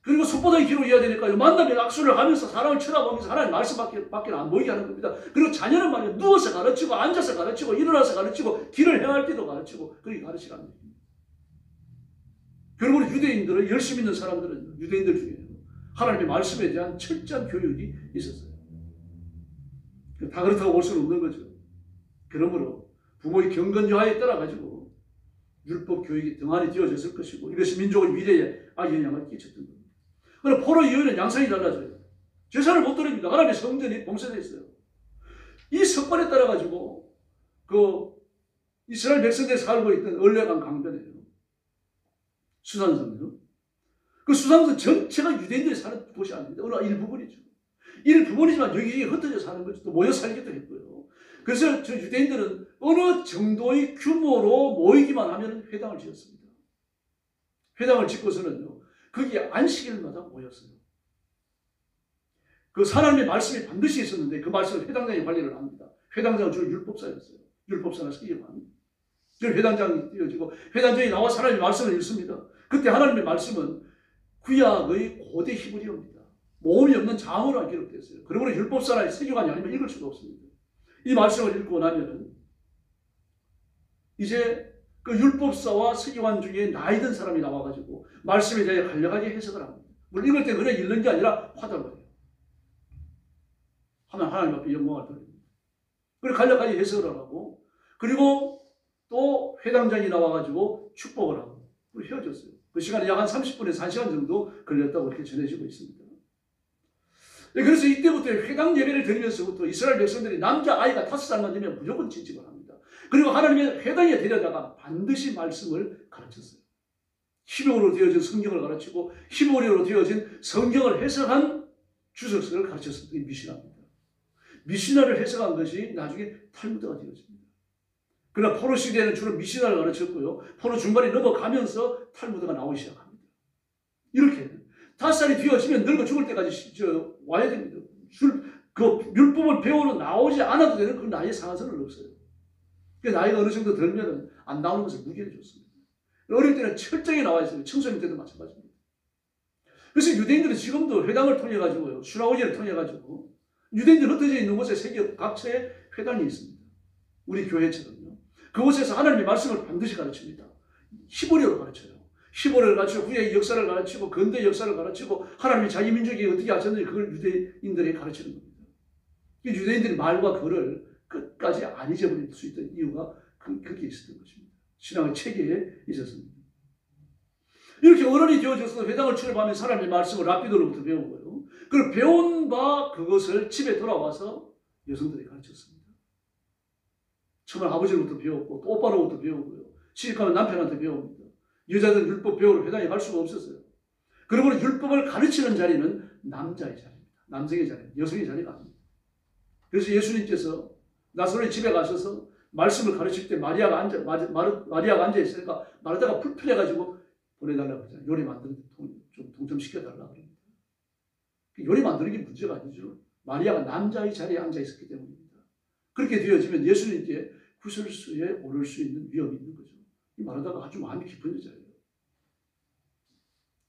그리고 손바닥에 기록해야 되니까 만나면 악수를 하면서 사람을 쳐다보면서 하나님 말씀밖에 안 보이게 하는 겁니다. 그리고 자녀는 말이야 누워서 가르치고 앉아서 가르치고 일어나서 가르치고 길을 행할 때도 가르치고 그렇게 가르치라는 겁니다. 그리고 유대인들은 열심히 있는 사람들은 유대인들 중에 하나님의 말씀에 대한 철저한 교육이 있었어요. 다 그렇다고 볼 수는 없는 거죠. 그러므로 부모의 경건여하에 따라 가지고 율법 교육이 등한히 되어졌을 것이고 이것이 민족의 미래에 영향을 끼쳤던 겁니다. 그러나 포로 이후에는 양상이 달라져요. 제사를 못 드립니다. 하나님의 성전이 봉쇄되어 있어요. 이 습관에 따라 가지고 그 이스라엘 백성들이 살고 있던 얼레강 강변이에요. 수산성이요. 그 수산성 전체가 유대인들이 사는 곳이 아닙니다. 어느 일부분이죠. 일부분이지만 여기저기 흩어져 사는 거죠. 또 모여 살기도 했고요. 그래서 저 유대인들은 어느 정도의 규모로 모이기만 하면 회당을 지었습니다. 회당을 짓고서는요. 거기에 안식일마다 모였어요. 그 하나님의 말씀이 반드시 있었는데 그 말씀을 회당장이 관리를 합니다. 회당장은 주로 율법사였어요. 율법사가 쓰기로 합니다. 회당장이 띄어지고 회당장이 나와 하나님의 말씀을 읽습니다. 그때 하나님의 말씀은 구약의 고대 히브리어입니다. 모음이 없는 자음으로 기록되었어요. 그러므로 율법사나 세교관이 아니면 읽을 수가 없습니다. 이 말씀을 읽고 나면은 이제 그 율법사와 세교관 중에 나이 든 사람이 나와가지고 말씀에 대해 간략하게 해석을 합니다. 물론 읽을 때 그냥 읽는 게 아니라 화답을 해요. 하면 하나님 앞에 영광을 돌립니다. 그리고 간략하게 해석을 하고 그리고 또 회당장이 나와가지고 축복을 하고 헤어졌어요. 그 시간에 약 한 30분에서 1시간 정도 걸렸다고 이렇게 전해지고 있습니다. 그래서 이때부터 회당 예배를 드리면서부터 이스라엘 백성들이 남자아이가 5살만 되면 무조건 진직을 합니다. 그리고 하나님의 회당에 데려다가 반드시 말씀을 가르쳤어요. 히브리어로 되어진 성경을 가르치고 히브리어로 되어진 성경을 해석한 주석서를 가르쳤습니다. 이 미시나입니다. 미시나를 해석한 것이 나중에 탈무드가 되어집니다. 그러나 포로 시대에는 주로 미시나를 가르쳤고요. 포로 중간에 넘어가면서 탈무드가 나오기 시작합니다. 이렇게 5살이 되어지면 늙어 죽을 때까지 와야 됩니다. 그 율법을 배우러 나오지 않아도 되는 그 나이의 상한선은 없어요. 그 나이가 어느 정도 들면 안 나오는 것을 무기를 줬습니다. 어릴 때는 철저히 나와 있어요. 청소년 때도 마찬가지입니다. 그래서 유대인들은 지금도 회당을 통해 가지고요, 슈나고지를 통해 가지고 유대인들 흩어져 있는 곳에 세계 각처에 회당이 있습니다. 우리 교회처럼요. 그곳에서 하나님의 말씀을 반드시 가르칩니다. 히브리어로 가르쳐요. 히브리어를 가르치고 구약의 역사를 가르치고 근대 역사를 가르치고 하나님이 자기 민족이 어떻게 하셨는지 그걸 유대인들에게 가르치는 겁니다. 유대인들이 말과 글을 끝까지 안 잊어버릴 수 있던 이유가 그게 있었던 것입니다. 신앙의 체계에 있었습니다. 이렇게 어른이 되어져서 회당을 출입하면 사람의 말씀을 랍비들로부터 배우고요. 그걸 배운 바 그것을 집에 돌아와서 여성들이 가르쳤습니다. 처음에 아버지로부터 배웠고 또 오빠로부터 배우고요. 시집가면 남편한테 배웁니다. 여자들은 율법 배우러 회당에 갈 수가 없었어요. 그러므로 율법을 가르치는 자리는 남자의 자리입니다. 남성의 자리입니다. 여성의 자리가 아닙니다. 그래서 예수님께서 나사로의 집에 가셔서 말씀을 가르칠 때 마리아가 앉아 있으니까 마르다가 불편해가지고 보내달라고 하잖아요. 요리 만드는 데 좀 동참시켜달라고 합니다. 요리 만드는 게 문제가 아니죠. 마리아가 남자의 자리에 앉아 있었기 때문입니다. 그렇게 되어지면 예수님께 구설수에 오를 수 있는 위험이 있는 거죠. 이 마르다가 아주 마음이 깊은 여자예요.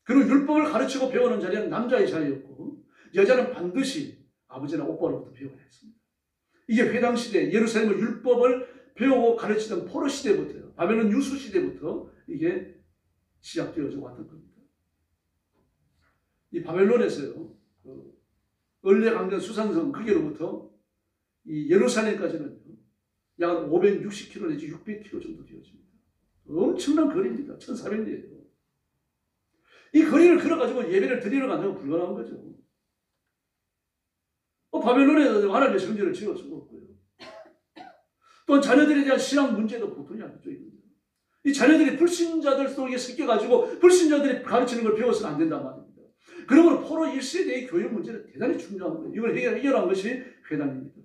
그리고 율법을 가르치고 배우는 자리는 남자의 자리였고 여자는 반드시 아버지나 오빠로부터 배워야 했습니다. 이게 회당 시대 예루살렘의 율법을 배우고 가르치던 포로 시대부터요. 바벨론 유수 시대부터 이게 시작되어져 왔던 겁니다. 이 바벨론에서요. 을레강변 수산성 그게로부터 이 예루살렘까지는 약 560km 내지 600km 정도 되어집니다. 엄청난 거리입니다. 1400리예요. 이 거리를 걸어가지고 예배를 드리러 간다고 불가능한 거죠. 바벨론에 하나님의 성전을 지을 수가 없고요. 또 자녀들에 대한 신앙 문제도 보통이 아니죠. 이 자녀들이 불신자들 속에 섞여가지고 불신자들이 가르치는 걸 배워서는 안 된단 말입니다. 그러므로 포로 1세대의 교육 문제는 대단히 중요한 거예요. 이걸 해결한 것이 회당입니다.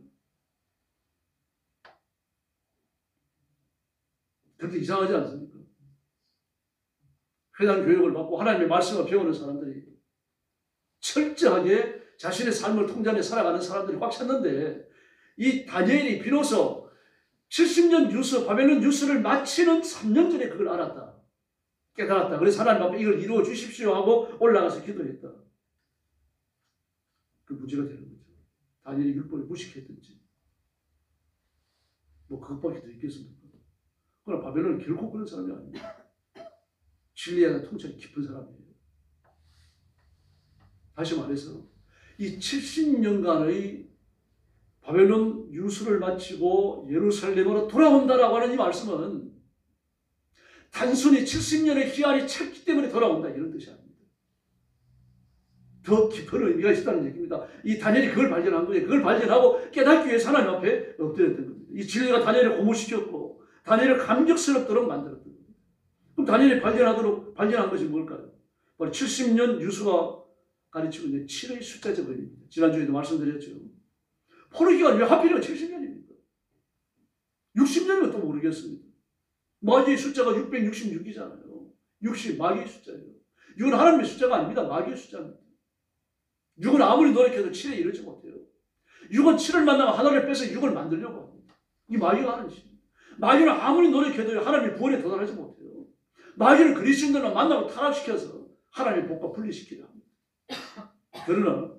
그렇게 이상하지 않습니까? 회당 교육을 받고 하나님의 말씀을 배우는 사람들이 철저하게 자신의 삶을 통제하며 살아가는 사람들이 꽉 찼는데 이 다니엘이 비로소 70년 유수, 바벨론 유수를 마치는 3년 전에 그걸 알았다. 깨달았다. 그래서 하나님 앞에 이걸 이루어 주십시오 하고 올라가서 기도했다. 그 문제가 되는 거죠. 다니엘이 율법을 무식했든지 뭐 그것밖에 더 있겠습니까? 그러나 바벨론은 결코 그런 사람이 아닙니다. 진리에 대한 통찰이 깊은 사람이에요. 다시 말해서 이 70년간의 바벨론 유수를 마치고 예루살렘으로 돌아온다라고 하는 이 말씀은 단순히 70년의 기한이 찼기 때문에 돌아온다 이런 뜻이 아닙니다. 더 깊은 의미가 있다는 얘기입니다. 이 다니엘이 그걸 발견한 거예요. 그걸 발견하고 깨닫기 위해서 하나님 앞에 엎드렸던 겁니다. 이 진리가 다니엘을 고무시켰고 다니엘을 감격스럽도록 만들었던 겁니다. 그럼 다니엘이 발견한 것이 뭘까요? 바로 70년 유수가 가르치고 있는 7의 숫자적 의미입니다. 지난주에도 말씀드렸죠. 포로 기간이 왜 하필이면 70년입니까? 60년이면 또 모르겠습니다. 마귀의 숫자가 666이잖아요. 60 마귀의 숫자예요. 6은 하나님의 숫자가 아닙니다. 마귀의 숫자입니다. 6은 아무리 노력해도 7에 이르지 못해요. 6은 7을 만나면 하나를 빼서 6을 만들려고 합니다. 이 마귀가 하는 짓입니다. 마귀는 아무리 노력해도 하나님의 구원에 도달하지 못해요. 마귀는 그리스도인들을 만나고 타락시켜서 하나님의 복과 분리시키려 합니다. 그러나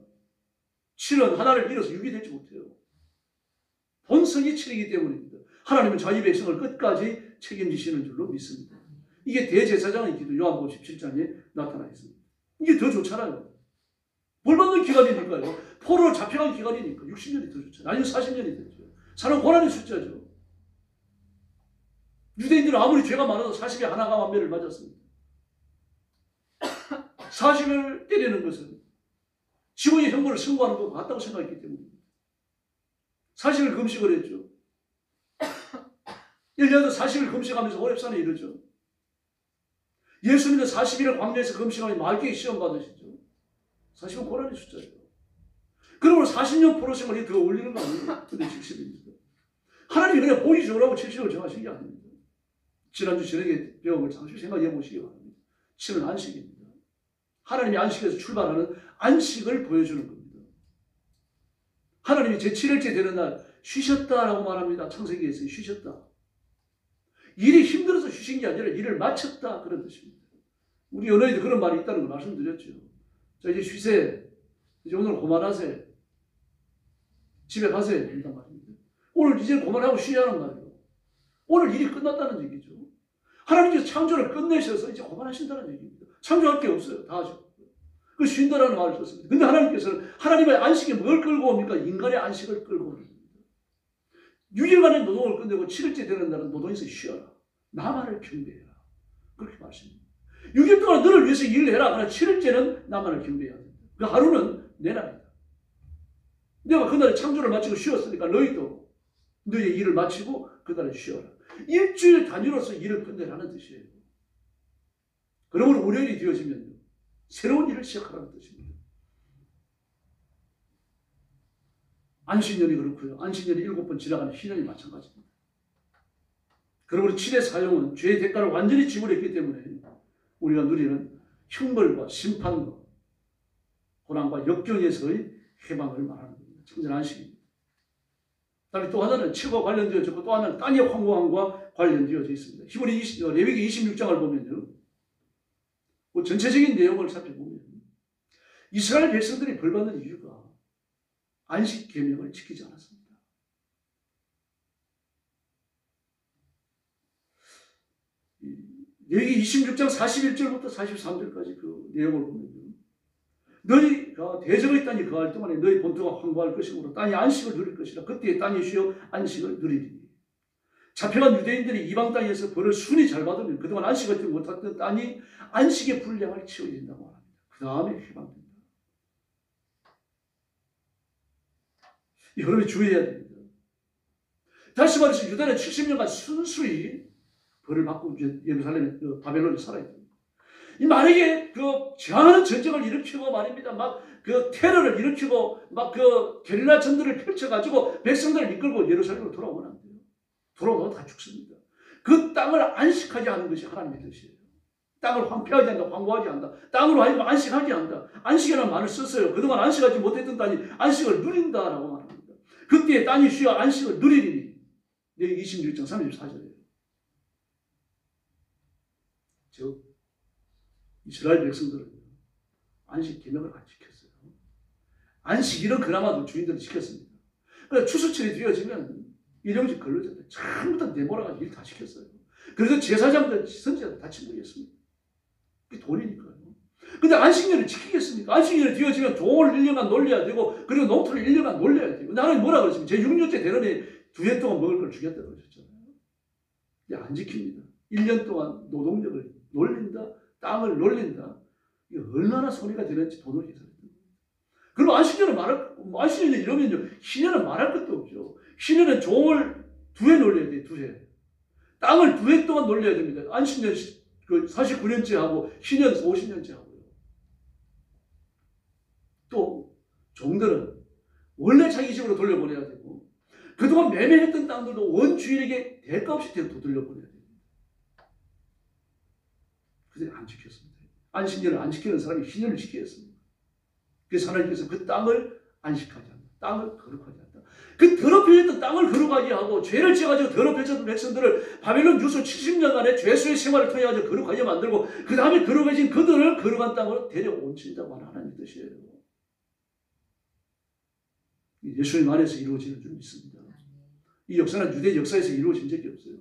7은 하나를 잃어서 6이 되지 못해요. 본성이 7이기 때문입니다. 하나님은 자기 백성을 끝까지 책임지시는 줄로 믿습니다. 이게 대제사장의 기도 요한복음 17장에 나타나 있습니다. 이게 더 좋잖아요. 뭘 받는 기간이니까요. 포로로 잡혀간 기간이니까 60년이 더 좋잖아요. 아니면 40년이 되죠. 사람 고난의 숫자죠. 유대인들은 아무리 죄가 많아도 40에 하나가 완멸을 맞았습니다. 40을 때리는 것은 지구의 형벌을 선고하는 것 같다고 생각했기 때문입니다. 40일 금식을 했죠. 엘리야도 40일 금식하면서 호렙산에 이르죠. 예수님도 40일을 광야에서 금식하며 말기에 시험 받으시죠. 40은 고난의 숫자예요. 그러므로 40년 포로 생활이 더 어울리는 거 아니에요? 근데 70입니다. 하나님이 그냥 보기 좋으라고 70을 정하신 게 아닙니다. 지난주 저녁에 배운 걸 잠시 생각해 보시기 바랍니다. 7은 안식입니다. 하나님이 안식에서 출발하는 안식을 보여주는 겁니다. 하나님이 제7일째 되는 날 쉬셨다라고 말합니다. 창세기에서 쉬셨다. 일이 힘들어서 쉬신 게 아니라 일을 마쳤다 그런 뜻입니다. 우리 언어에도 그런 말이 있다는 걸 말씀드렸죠. 자 이제 쉬세요. 이제 오늘 그만하세요. 집에 가세요. 이런 말입니다. 오늘 이제 그만하고 쉬자는 말이에요. 오늘 일이 끝났다는 얘기죠. 하나님께서 창조를 끝내셔서 이제 그만하신다는 얘기입니다. 창조할 게 없어요. 다 하죠. 그 쉰다라는 말을 썼습니다. 근데 하나님께서는 하나님의 안식에 뭘 끌고 옵니까? 인간의 안식을 끌고 오는 겁니다. 6일간의 노동을 끝내고 7일째 되는 날은 노동에서 쉬어라. 나만을 경배해라. 그렇게 말씀합니다. 6일 동안 너를 위해서 일을 해라. 그러나 7일째는 나만을 경배해야 된다. 그 하루는 내 날이다. 내가 그날에 창조를 마치고 쉬었으니까 너희도 너희의 일을 마치고 그날에 쉬어라. 일주일 단위로서 일을 끝내라는 뜻이에요. 그러므로 월요일이 되어지면요. 새로운 일을 시작하라는 뜻입니다. 안식년이 그렇고요. 안식년이 7번 지나가는 희년이 마찬가지입니다. 그러므로 7의 사용은 죄의 대가를 완전히 지불했기 때문에 우리가 누리는 형벌과 심판과 고난과 역경에서의 해방을 말하는 겁니다. 참된 안식입니다. 그다음에 또 하나는 치과 관련되어져 있고 또 하나는 땅의 황무함과 관련되어져 있습니다. 레위기 26장을 보면요. 뭐 전체적인 내용을 살펴보면 이스라엘 백성들이 벌받는 이유가 안식 계명을 지키지 않았습니다. 레위기 26장 41절부터 43절까지 그 내용을 보면요. 너희가 대적의 땅에 거할 동안에 너희 본토가 황무할 것이므로 땅이 안식을 누릴 것이라. 그때 땅이 쉬어 안식을 누리리니. 잡혀간 유대인들이 이방 땅에서 벌을 순히 잘 받으면 그동안 안식을 얻지 못했던 땅이 안식의 분량을 채워진다고 합니다. 그 다음에 해방된다. 여러분이 주의해야 됩니다. 다시 말해서 유다는 70년간 순수히 벌을 받고 예루살렘에 바벨론에 살아야 됩니다. 만약에 그 저항하는 전쟁을 일으키고 말입니다. 막 그 테러를 일으키고 막 그 게릴라 전들을 펼쳐가지고 백성들을 이끌고 예루살렘으로 돌아오면 안 돼요. 돌아오면 다 죽습니다. 그 땅을 안식하게 하는 것이 하나님의 뜻이에요. 땅을 황폐하지 않는다, 황무하지 않는다. 땅으로 하여금 안식하게 한다. 안식이라는 말을 썼어요. 그동안 안식하지 못했던 땅이 안식을 누린다라고 말합니다. 그때 땅이 쉬어 안식을 누리리니. 네, 26장 34절이에요. 즉 이스라엘 백성들은 안식 계명을 안 지켰어요. 안식일은 그나마도 주인들이 지켰습니다. 그래서 추수철이 되어지면 일용직 근로자들 전부 다 내몰아가지고 일 다 시켰어요. 그래서 제사장들, 선지자들 다 침묵했습니다. 그게 돈이니까요. 근데 안식일을 지키겠습니까? 안식일이 되어지면 종을 1년간 놀려야 되고 그리고 농토를 1년간 놀려야 돼요. 나는 뭐라 그랬습니까? 제 6년째 되는 애 2해 동안 먹을 걸 주겠다고 그러셨잖아요. 안 지킵니다. 1년 동안 노동력을 놀린다, 땅을 놀린다. 이게 얼마나 손해가 되는지 돈을 계산해요. 그리고 안식년은 이러면요. 신년은 말할 것도 없죠. 신년은 종을 2해 놀려야 돼요. 2해. 땅을 2해 동안 놀려야 됩니다. 안식년 49년째 하고 신년 50년째 하고요. 또 종들은 원래 자기 집으로 돌려보내야 되고 그동안 매매했던 땅들도 원주인에게 대가 없이 되돌려보내야 됩니다. 그들이 안 지켰습니다. 안식년을 안 지키는 사람이 신년을 지켜야 했습니다. 그래서 하나님께서 그 땅을 안식하지 않는다. 땅을 거룩하지 않는다. 그 더럽혀졌던 땅을 거룩하게 하고 죄를 지어가지고 더럽혀졌던 백성들을 바벨론 유수 70년간의 죄수의 생활을 통해 가지고 거룩하게 만들고 그 다음에 거룩해진 그들을 거룩한 땅으로 데려온친다고 하는 하나님의 뜻이에요. 예수님 안에서 이루어지는 줄 믿습니다. 이 역사는 유대 역사에서 이루어진 적이 없어요.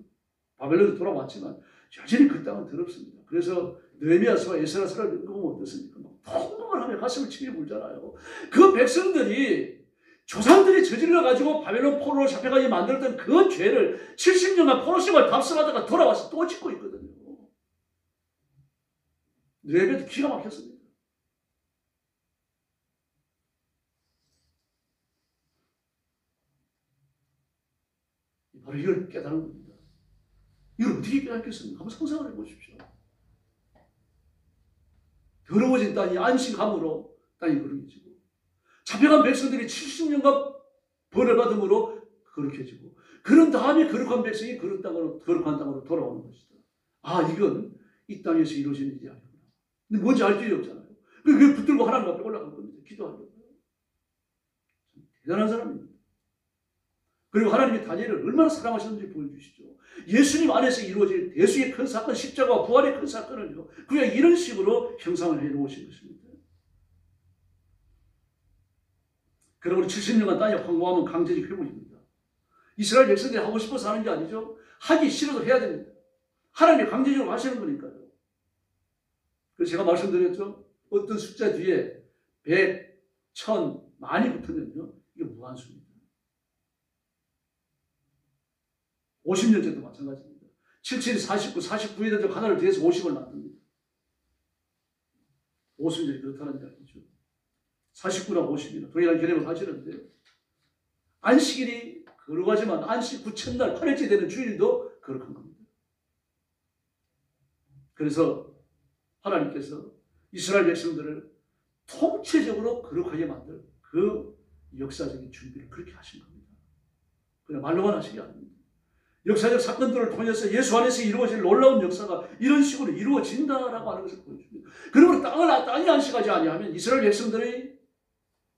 바벨론에 돌아왔지만 여전히 그 땅은 더럽습니다. 그래서 느헤미야서와 에스라서를 읽어보면 어떻습니까? 통곡을 하며 가슴을 치밀어 울잖아요. 그 백성들이 조상들이 저질러가지고 바벨론 포로로 잡혀가지고 만들었던 그 죄를 70년간 포로 생활 답습하다가 돌아와서 또 짓고 있거든요. 느헤미야도 기가 막혔습니다. 바로 이걸 깨달은 겁니다. 이걸 어떻게 깨닫겠습니까? 한번 상상을 해보십시오. 더러워진 땅이 안식함으로 땅이 거룩해지고 잡혀간 백성들이 70년간 벌을 받음으로 거룩해지고 그런 다음에 거룩한 백성이 거룩한 땅으로 돌아오는 것이다. 아, 이건 이 땅에서 이루어지는 일이 아니구나. 근데 뭔지 알 길이 없잖아요. 그게 붙들고 하나님 앞에 올라간 겁니다. 기도하려고. 대단한 사람입니다. 그리고 하나님이 다니엘을 얼마나 사랑하셨는지 보여주시죠. 예수님 안에서 이루어질 대수의 큰 사건, 십자가와 부활의 큰 사건을요. 그냥 이런 식으로 형상을 해놓으신 것입니다. 그러므로 70년간 땅에 황무하면 강제적 회복입니다. 이스라엘 백성들이 하고 싶어서 하는 게 아니죠. 하기 싫어도 해야 됩니다. 하나님이 강제적으로 하시는 거니까요. 그래서 제가 말씀드렸죠. 어떤 숫자 뒤에 100, 1000, 많이 붙으면요. 이게 무한수입니다. 50년째도 마찬가지입니다. 77이 49, 49에 대해서 하나를 더해서 50을 만듭니다. 50년이 그렇다는 이야기죠. 49나 50이나 동일한 개념을 가지는데요. 안식일이 거룩하지만 안식 후 첫날 8일째 되는 주일도 거룩한 겁니다. 그래서 하나님께서 이스라엘 백성들을 통체적으로 거룩하게 만들 그 역사적인 준비를 그렇게 하신 겁니다. 그냥 말로만 하신 게 아닙니다. 역사적 사건들을 통해서 예수 안에서 이루어질 놀라운 역사가 이런 식으로 이루어진다라고 하는 것을 보여줍니다. 그러므로 땅이 안식하지 아니하면 이스라엘 백성들이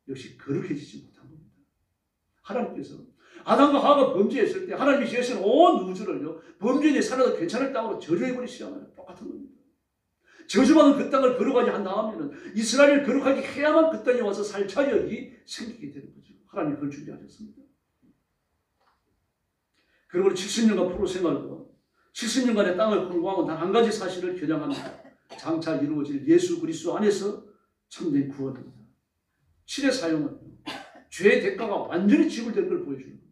역시 거룩해지지 못한 겁니다. 하나님께서 아담과 하와가 범죄했을 때 하나님이 지으신 온 우주를요, 범죄인이 살아도 괜찮을 땅으로 저주해버리시잖아요. 똑같은 겁니다. 저주받은 그 땅을 거룩하게 한 다음에는 이스라엘을 거룩하게 해야만 그 땅에 와서 살 자격이 생기게 되는 거죠. 하나님이 그걸 준비하셨습니다. 그리고 70년간 프로 생활과 70년간의 땅을 공부하고 단 한 가지 사실을 겨냥합니다. 장차 이루어질 예수 그리스도 안에서 참된 구원입니다. 7의 사용은 죄의 대가가 완전히 지불된 걸 보여주는 겁니다.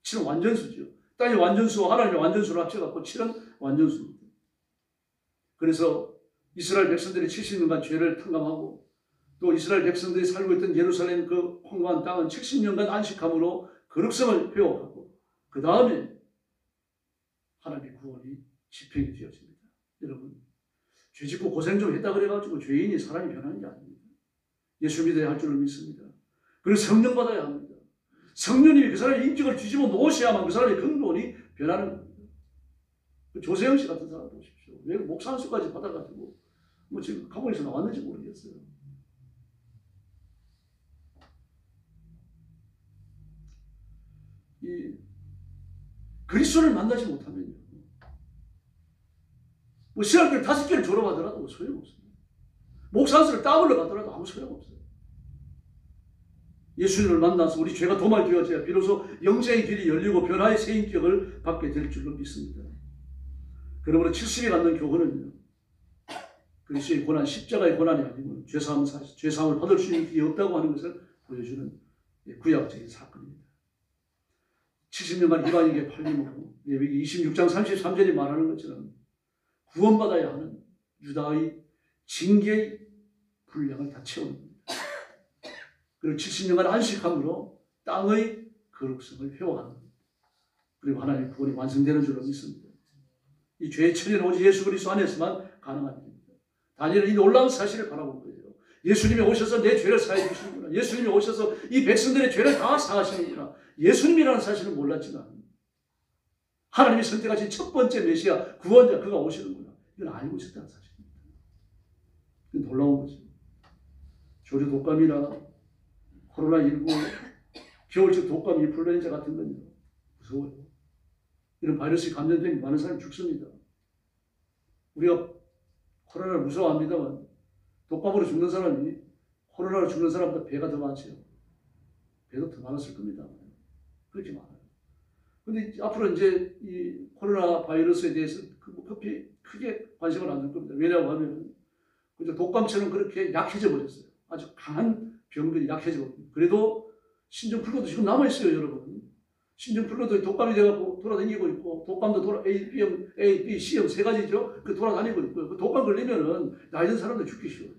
7은 완전수죠. 땅의 완전수와 하나님의 완전수를 합쳐갖고 7은 완전수입니다. 그래서 이스라엘 백성들이 70년간 죄를 탕감하고 또 이스라엘 백성들이 살고 있던 예루살렘 그 황무한 땅은 70년간 안식함으로 거룩성을 회복하고 그 다음에 하나님의 구원이 집행이 되어집니다. 여러분, 죄 짓고 고생 좀 했다 그래가지고 죄인이 사람이 변하는 게 아닙니다. 예수 믿어야 할 줄을 믿습니다. 그리고 성령 받아야 합니다. 성령님이 그 사람의 인격을 뒤집어 놓으셔야만 그 사람의 근본이 변하는 겁니다. 조세영 씨 같은 사람 보십시오. 왜 목사 안수까지 받아가지고 뭐 지금 감옥에서 나왔는지 모르겠어요. 이 그리스도를 만나지 못하면요, 뭐 신학교를 5개를 졸업하더라도 소용없습니다. 목사 안수를 따블로 받더라도 아무 소용없어요. 예수님을 만나서 우리 죄가 도말되어져야 비로소 영생의 길이 열리고 변화의 새 인격을 받게 될 줄로 믿습니다. 그러므로 70이 갖는 교훈은요, 그리스도의 고난, 십자가의 고난이 아니면 죄사함을 받을 수 있는 길이 없다고 하는 것을 보여주는 구약적인 사건입니다. 70년간 이방인에게 팔림으로 레위기 26장 33절이 말하는 것처럼 구원받아야 하는 유다의 징계의 분량을 다 채우는 겁니다. 그리고 70년간 안식함으로 땅의 거룩성을 회복하는 겁니다. 그리고 하나님의 구원이 완성되는 줄로 믿습니다. 이 죄의 처리는 오직 예수 그리스도 안에서만 가능한 일입니다. 다니엘은 이 놀라운 사실을 바라본 거예요. 예수님이 오셔서 내 죄를 사해 주시는구나. 예수님이 오셔서 이 백성들의 죄를 다 사하시는구나. 예수님이라는 사실을 몰랐지만 하나님이 선택하신 첫 번째 메시아 구원자 그가 오시는구나. 이걸 알고 있었다는 사실입니다. 놀라운 거죠. 조류 독감이나 코로나19, 겨울철 독감, 인플루엔자 같은 건요, 무서워요. 이런 바이러스에 감염되면 많은 사람이 죽습니다. 우리가 코로나를 무서워합니다만 독감으로 죽는 사람이 코로나로 죽는 사람보다 배가 더 많죠. 배도 더 많았을 겁니다. 그렇게 많아요. 근데 앞으로 이제 이 코로나 바이러스에 대해서 크게 관심을 안 둘 겁니다. 왜냐하고 하면 독감처럼 그렇게 약해져 버렸어요. 아주 강한 병들이 약해져 버립니다. 그래도 신종플루도 지금 남아있어요, 여러분. 신종플루도 독감이 돼갖고 돌아다니고 있고, 독감도 A, B, C형 3가지죠. 그 돌아다니고 있고요. 그 독감 걸리면은 나이 든 사람들 죽기 쉬워요.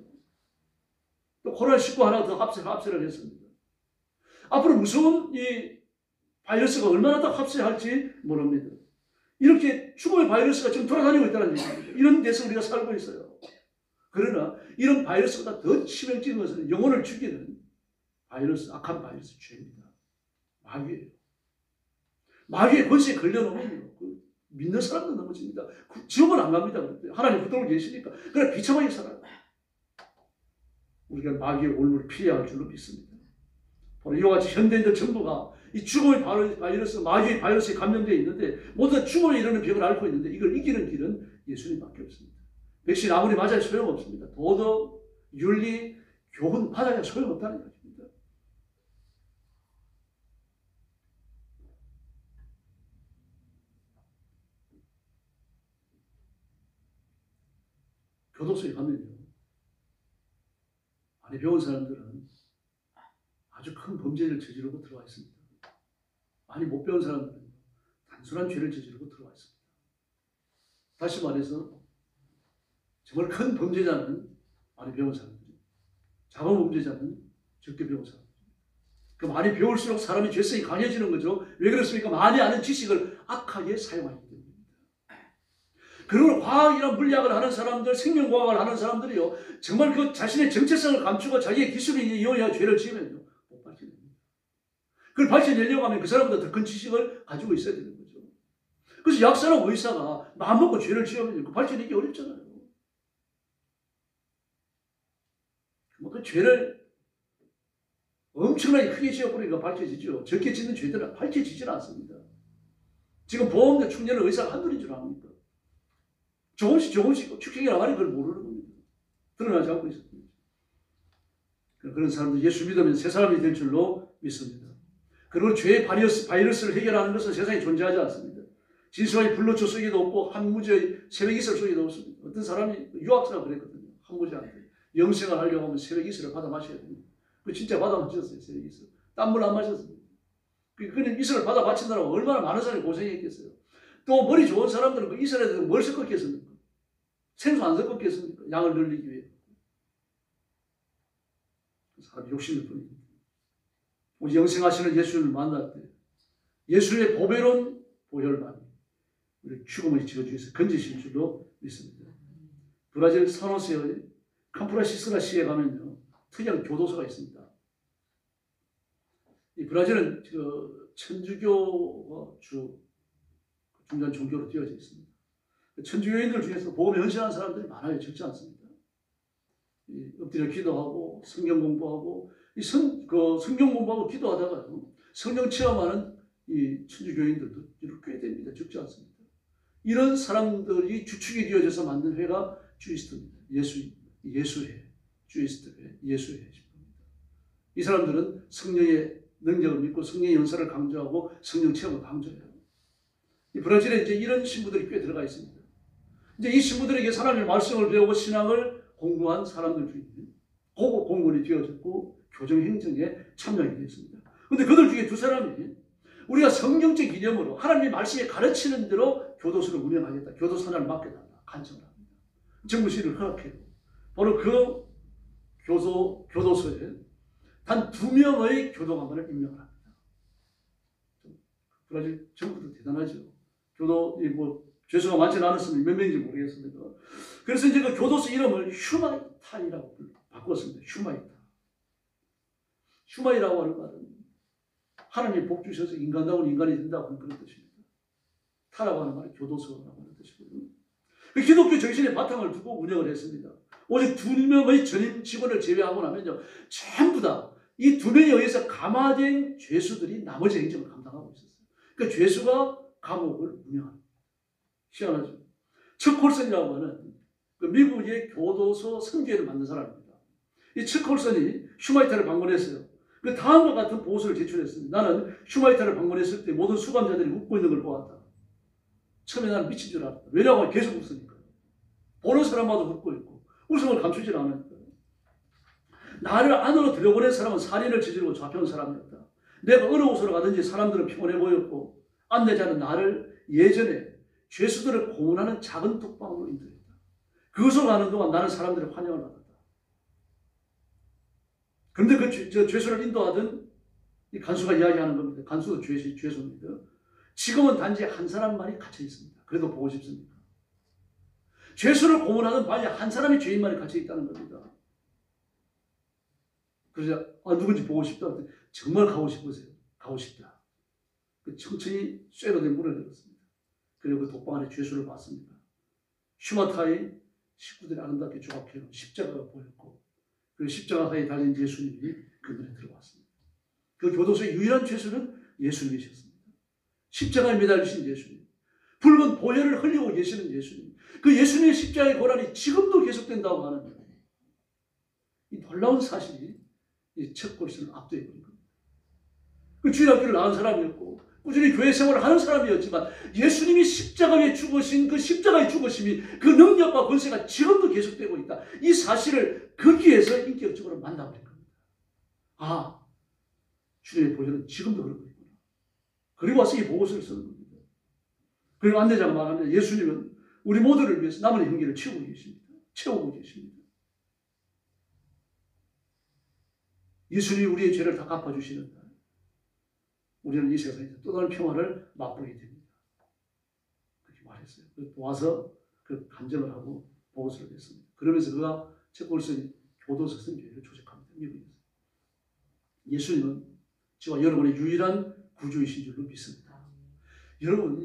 또 코로나19 하나 더 합세를 했습니다. 앞으로 무서운 이 바이러스가 얼마나 더 합세할지 모릅니다. 이렇게 죽음의 바이러스가 지금 돌아다니고 있다는 얘기입니다. 이런 데서 우리가 살고 있어요. 그러나 이런 바이러스보다 더 치명적인 것은 영혼을 죽이는 바이러스, 악한 바이러스 죄입니다. 마귀예요. 마귀의 권세에 걸려놓으면 믿는 사람도 넘어집니다. 지옥은 안 갑니다. 하나님 그대로 계시니까. 그래 비참하게 살아요. 우리가 마귀의 올무를 피해야 할 줄로 믿습니다. 바로 이와 같이 현대인들 전부가 이 죽음의 바이러스, 마귀의 바이러스에 감염되어 있는데 모두 다 죽음에 이르는 병을 앓고 있는데 이걸 이기는 길은 예수님밖에 없습니다. 백신 아무리 맞아야 소용없습니다. 도덕, 윤리, 교훈 맞아야 소용없다는 얘기입니다. 교도소에 가면요, 많이 배운 사람들은 아주 큰 범죄를 저지르고 들어와 있습니다. 많이 못 배운 사람들은 단순한 죄를 저지르고 들어와 있습니다. 다시 말해서 정말 큰 범죄자는 많이 배운 사람들이에요. 작은 범죄자는 적게 배운 사람들이에요. 그 많이 배울수록 사람이 죄성이 강해지는 거죠. 왜 그렇습니까? 많이 아는 지식을 악하게 사용하기 때문입니다. 그리고 과학이나 물리학을 하는 사람들, 생명과학을 하는 사람들이요, 정말 그 자신의 정체성을 감추고 자기의 기술을 이용해야 죄를 지으면요, 못 밝혀냅니다. 그걸 밝혀내려고 하면 그 사람보다 더 큰 지식을 가지고 있어야 되는 거죠. 그래서 약사나 의사가 마음먹고 죄를 지으면 그 밝혀내기 어렵잖아요. 그 죄를 엄청나게 크게 지어버리니까 밝혀지죠. 적게 짓는 죄들은 밝혀지질 않습니다. 지금 보험료 충전을 의사가 한둘인 줄 압니까? 조금씩 축행이 나가니 그걸 모르는 겁니다. 드러나지 않고 있습니다. 그런 사람들 예수 믿으면 새 사람이 될 줄로 믿습니다. 그리고 죄의 바이러스를 해결하는 것은 세상에 존재하지 않습니다. 진수하게 불로초 속에도 없고 한무지의 새벽이슬 속에도 없습니다. 어떤 사람이 유학자가 그랬거든요. 한무지한테 영생을 하려고 하면 새벽이슬을 받아 마셔야 됩니다. 그 진짜 받아 마셨어요. 새벽이슬. 딴물 안 마셨습니다. 그는 이슬을 받아 마친다고 얼마나 많은 사람이 고생했겠어요. 또 머리 좋은 사람들은 그 이슬에 대해서 뭘 섞었겠습니까? 생수 안 섞었겠습니까? 양을 늘리기 위해. 사람이 욕심일 뿐입니다. 우리 영생하시는 예수를 만날 때 예수의 보배로운 보혈만이 우리 죽음의 저주에서 건지실 줄로 믿습니다. 브라질 산호세의 캄프라시스라 시에 가면요 특이한 교도소가 있습니다. 이 브라질은 천주교가 중요한 종교로 되어져 있습니다. 천주교인들 중에서 복음에 헌신하는 사람들이 많아요. 적지 않습니다. 엎드려 기도하고 성경 공부하고 성경 공부하고 기도하다가 성령 체험하는 이 천주교인들도 꽤 됩니다. 적지 않습니다. 이런 사람들이 주축이 되어져서 만든 회가 주이스트입니다. 예수회, 주이스트회, 예수회입니다. 이 사람들은 성령의 능력을 믿고 성령의 연사를 강조하고 성령 체험을 강조해요. 이 브라질에 이제 이런 신부들이 꽤 들어가 있습니다. 이제 이 신부들에게 하나님의 말씀을 배우고 신앙을 공부한 사람들 중에 고급 공무원이 되어졌고 교정 행정에 참여하게 되었습니다. 그런데 그들 중에 두 사람이 우리가 성경적 이념으로 하나님의 말씀에 가르치는 대로 교도소를 운영하겠다. 교도소 하나를 맡겨달라. 간청을 합니다. 정부시를 허락해요. 바로 그 교도소에 단 2명의 교도관만을 임명을 합니다. 브라질 정부도 대단하죠. 죄수가 많지는 않았으면 몇 명인지 모르겠습니다. 그래서 이제 그 교도소 이름을 휴마이타이라고 바꿨습니다. 휴마이라고 하는 말은 하나님이 복 주셔서 인간다운 인간이 된다고 하는 그런 뜻입니다. 타라고 하는 말이 교도소라고 하는 뜻이거든요. 그 기독교 정신의 바탕을 두고 운영을 했습니다. 오직 2명의 전임 직원을 제외하고 나면요. 전부 다 이 2명에 의해서 감화된 죄수들이 나머지 행정을 감당하고 있었어요. 그러니까 죄수가 감옥을 운영합니다. 희한하죠. 척 콜슨이라고 하는 그 미국의 교도소 선교회를 만든 사람입니다. 이 척 콜슨이 슈마이타를 방문했어요. 그 다음과 같은 보고서를 제출했습니다. 나는 슈마이타를 방문했을 때 모든 수감자들이 웃고 있는 걸 보았다. 처음에 나는 미친 줄 알았다. 왜냐하면 계속 웃으니까. 보는 사람마다 웃고 있고 웃음을 감추질 않으니까. 나를 안으로 들여보낸 사람은 살인을 저지르고 잡혀온 사람이었다. 내가 어느 곳으로 가든지 사람들은 피곤해 보였고 안내자는 나를 예전에 죄수들을 고문하는 작은 뚝방으로 인도했다. 그곳으로 가는 동안 나는 사람들의 환영을 받았다. 그런데 그 죄수를 인도하던 이 간수가 이야기하는 겁니다. 간수도 죄수입니다. 지금은 단지 한 사람만이 갇혀 있습니다. 그래도 보고 싶습니까? 죄수를 고문하던 방에 한 사람의 죄인만이 갇혀 있다는 겁니다. 그래서 누군지 보고 싶다. 정말 가고 싶으세요? 가고 싶다. 천천히 쇠로 된 문을 열었습니다. 그리고 그 독방 안에 죄수를 봤습니다. 슈마타의 식구들이 아름답게 조각해놓은 십자가가 보였고 그 십자가 사이에 달린 예수님이 그 눈에 들어왔습니다. 그 교도소의 유일한 죄수는 예수님이셨습니다. 십자가에 매달리신 예수님. 붉은 보혈을 흘리고 계시는 예수님. 그 예수님의 십자가의 고난이 지금도 계속된다고 하는 이 놀라운 사실이 이 첫 골신을 압도해 버린 겁니다. 그 주일학교를 나온 사람이었고 꾸준히 교회 생활을 하는 사람이었지만 예수님이 십자가에 죽으신 그 십자가의 죽으심이 그 능력과 권세가 지금도 계속되고 있다. 이 사실을 거기에서 인격적으로 만나버린 겁니다. 아, 주님의 보혈은 지금도 그러고 있구나. 그리고 와서 이 보고서를 쓰는 겁니다. 그리고 안내자가 말합니다. 예수님은 우리 모두를 위해서 남은 형기를 채우고 계십니다. 예수님이 우리의 죄를 다 갚아주시는 날 우리는 이 세상에서 또 다른 평화를 맛보게 됩니다. 그렇게 말했어요. 와서 그 감정을 하고 보고서를 냈습니다. 그러면서 그가 첫 골선이 교도소 선교회를 조직합니다. 미국에서. 예수님은 저와 여러분의 유일한 구주이신 줄로 믿습니다. 여러분,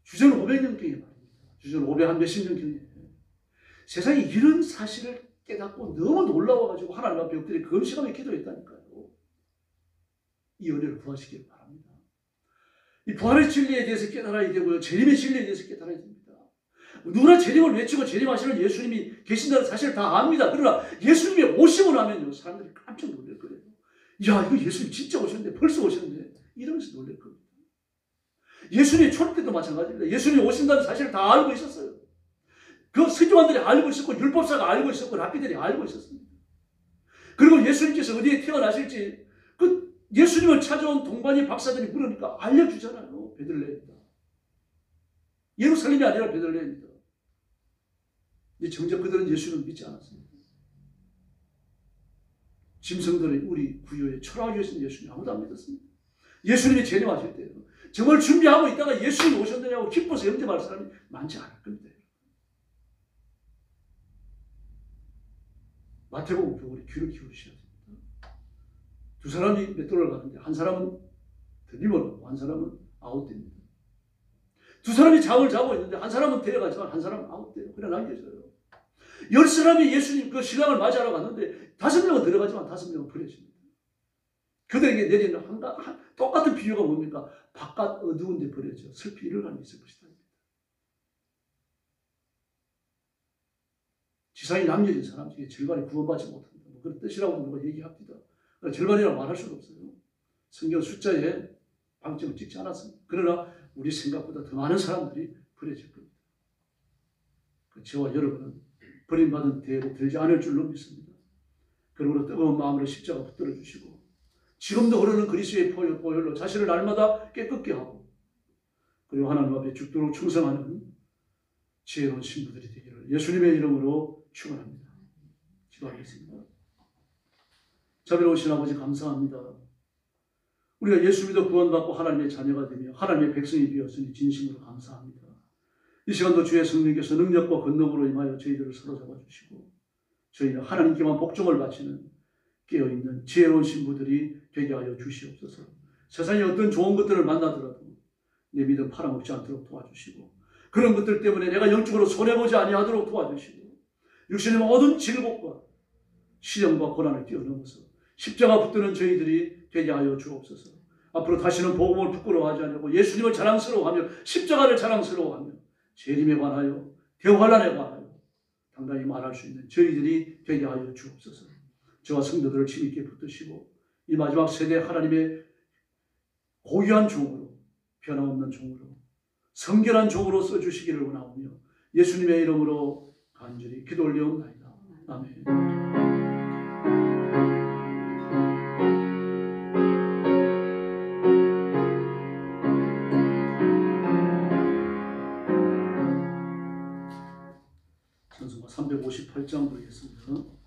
주전 500년경에 말입니다. 주전 500 한 몇십 년경에 세상에 이런 사실을 깨닫고 너무 놀라워가지고 하나님 앞에 엎드려 금식하며 기도했다니까요. 이 은혜를 구하시길 바랍니다. 이 부활의 진리에 대해서 깨달아야 되고요. 재림의 진리에 대해서 깨달아야 됩니다. 누구나 재림을 외치고 재림하시는 예수님이 계신다는 사실을 다 압니다. 그러나 예수님이 오시고 나면요, 사람들이 깜짝 놀랄 거예요. 야, 이거 예수님 진짜 오셨네. 벌써 오셨네. 이러면서 놀랄 겁니다. 예수님의 초림 때도 마찬가지입니다. 예수님이 오신다는 사실을 다 알고 있었어요. 그 서기관들이 알고 있었고 율법사가 알고 있었고 랍비들이 알고 있었습니다. 그리고 예수님께서 어디에 태어나실지 그 예수님을 찾아온 동반이 박사들이 물으니까 알려주잖아요. 베들레헴이다. 예루살렘이 아니라 베들레헴이다. 근데 정작 그들은 예수님을 믿지 않았습니다. 짐승들의 우리 구유에 초라하게 계신 예수님 아무도 안 믿었습니다. 예수님이 재림하실 때요, 정말 준비하고 있다가 예수님이 오셨느냐고 기뻐서 영접할 사람이 많지 않을 겁니다. 마태복음 보고 우리 귀를 기울이셔야 됩니다. 두 사람이 맷돌을 가는데 한 사람은 들림을 하고 한 사람은 아웃됩니다. 두 사람이 잠을 자고 있는데 한 사람은 데려가지만 한 사람은 아웃돼요. 그냥 남겨져요. 10사람이 예수님 그 신랑을 맞이하러 갔는데 5명은 들어가지만 5명은 버려집니다. 그들에게 내리는 똑같은 비유가 뭡니까? 바깥 어두운 데 버려져 슬피 일어남이 있을 것이다. 지상에 남겨진 사람 중에 절반이 구원받지 못한다. 뭐 그런 뜻이라고 누가 얘기합니다. 그러나 절반이라고 말할 수는 없어요. 성경 숫자에 방점을 찍지 않았습니다. 그러나 우리 생각보다 더 많은 사람들이 버려질 겁니다. 저와 여러분은 버림받은 대회에 들지 않을 줄로 믿습니다. 그러므로 뜨거운 마음으로 십자가 붙들어 주시고 지금도 흐르는 그리스도의 보혈로 자신을 날마다 깨끗게 하고 그리고 하나님 앞에 죽도록 충성하는 지혜로운 신부들이 되기를 예수님의 이름으로 축원합니다. 기도하겠습니다. 자비로우신 아버지 감사합니다. 우리가 예수 믿어 구원받고 하나님의 자녀가 되며 하나님의 백성이 되었으니 진심으로 감사합니다. 이 시간도 주의 성령께서 능력과 권능으로 임하여 저희들을 사로잡아 주시고 저희는 하나님께만 복종을 바치는 깨어있는 지혜로운 신부들이 되게 하여 주시옵소서. 세상에 어떤 좋은 것들을 만나더라도 내 믿음 팔아먹지 않도록 도와주시고 그런 것들 때문에 내가 영적으로 손해보지 아니하도록 도와주시고 육신의 모든 질곡과 시련과 고난을 뛰어넘어서 십자가 붙드는 저희들이 되게 하여 주옵소서. 앞으로 다시는 복음을 부끄러워하지 않고 예수님을 자랑스러워하며 십자가를 자랑스러워하며 재림에 관하여 대환란에 관하여 당당히 말할 수 있는 저희들이 되게 하여 주옵소서. 저와 성도들을 힘있게 붙드시고 이 마지막 세대 하나님의 고귀한 종으로 변함없는 종으로 성결한 종으로 써주시기를 원하오며 예수님의 이름으로 간절히 기도 올려옵나이다. 아멘. 찬송가 358장 부르겠습니다.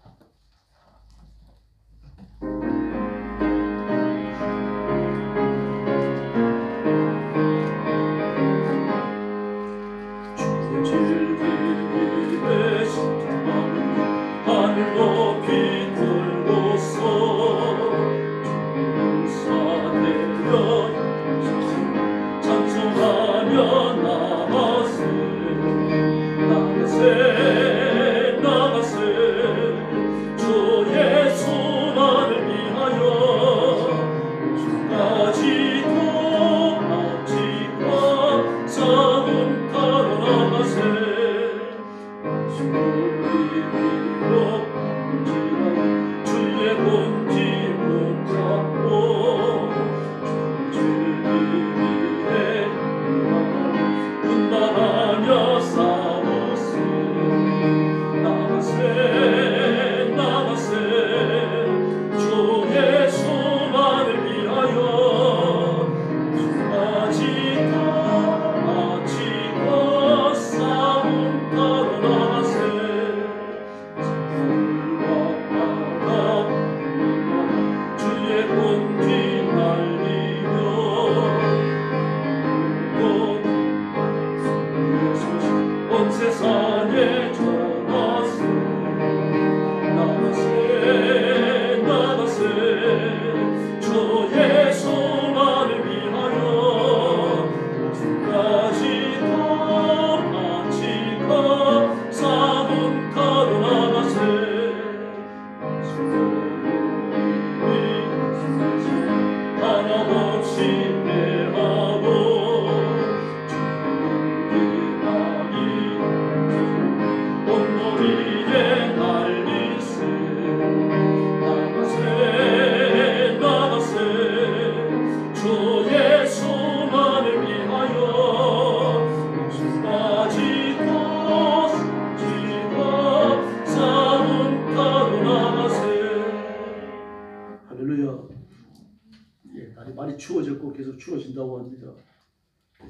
날이 많이 추워졌고 계속 추워진다고 합니다.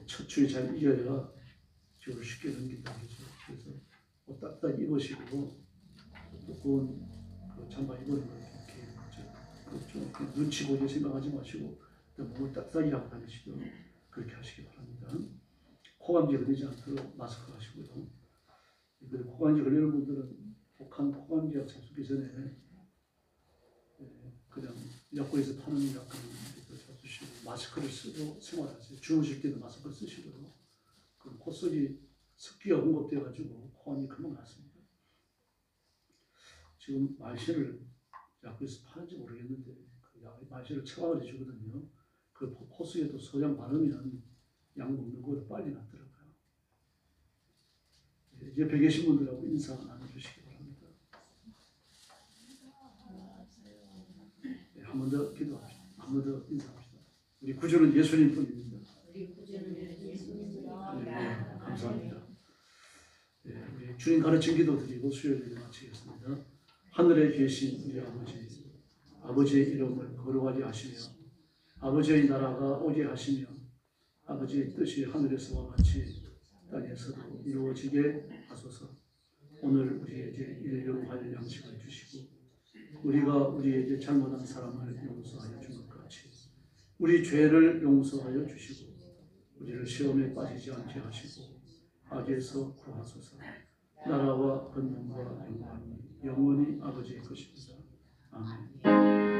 첫 추위 잘 이겨야 겨울 쉽게 넘긴다고 하죠. 그래서 옷 따뜻하게 입으시고 두꺼운 그 잠바 입으는 거 이렇게 좀 이렇게 눈치 보게 생각하지 마시고 몸을 따뜻하게 하고 다니시도록 그렇게 하시기 바랍니다. 코감기 걸리지 않도록 마스크 하시고요. 그리고 코감기 걸리는 분들은 독한 코감기약 잡수기 전에 그냥 약국에서 파는 약을 잡수시고 마스크를 쓰고 생활하세요. 주무실 때도 마스크 쓰시고요. 그럼 코 속이 습기가 공급돼가지고 코감이 금방 났습니다. 지금 말시를 약국에서 파는지 모르겠는데 그 말시를 처방을 해주거든요. 그 코 속에도 소량 바르면 약 먹는 것보다 빨리 낫더라고요. 옆에 계신 분들하고 인사 나눠주시기 바랍니다. 한 번 더 기도합시다. 한 번 더 인사합시다. 우리 구주는 예수님 뿐입니다. 감사합니다. 우리 주님 가르친 기도 드리고 수요일을 마치겠습니다. 하늘에 계신 우리 아버지의 이름을 거룩하게 하시며 아버지의 나라가 오게 하시며 아버지의 뜻이 하늘에서와 같이 땅에서도 이루어지게 하소서. 오늘 우리에게 일용할 양식을 주시고 우리가 우리에게 잘못한 사람을 용서하여 준 것 같이 우리 죄를 용서하여 주시고 우리를 시험에 빠지지 않게 하시고 악에서 구하소서. 나라와 권능과 영광이 영원히 아버지의 것입니다. 아멘.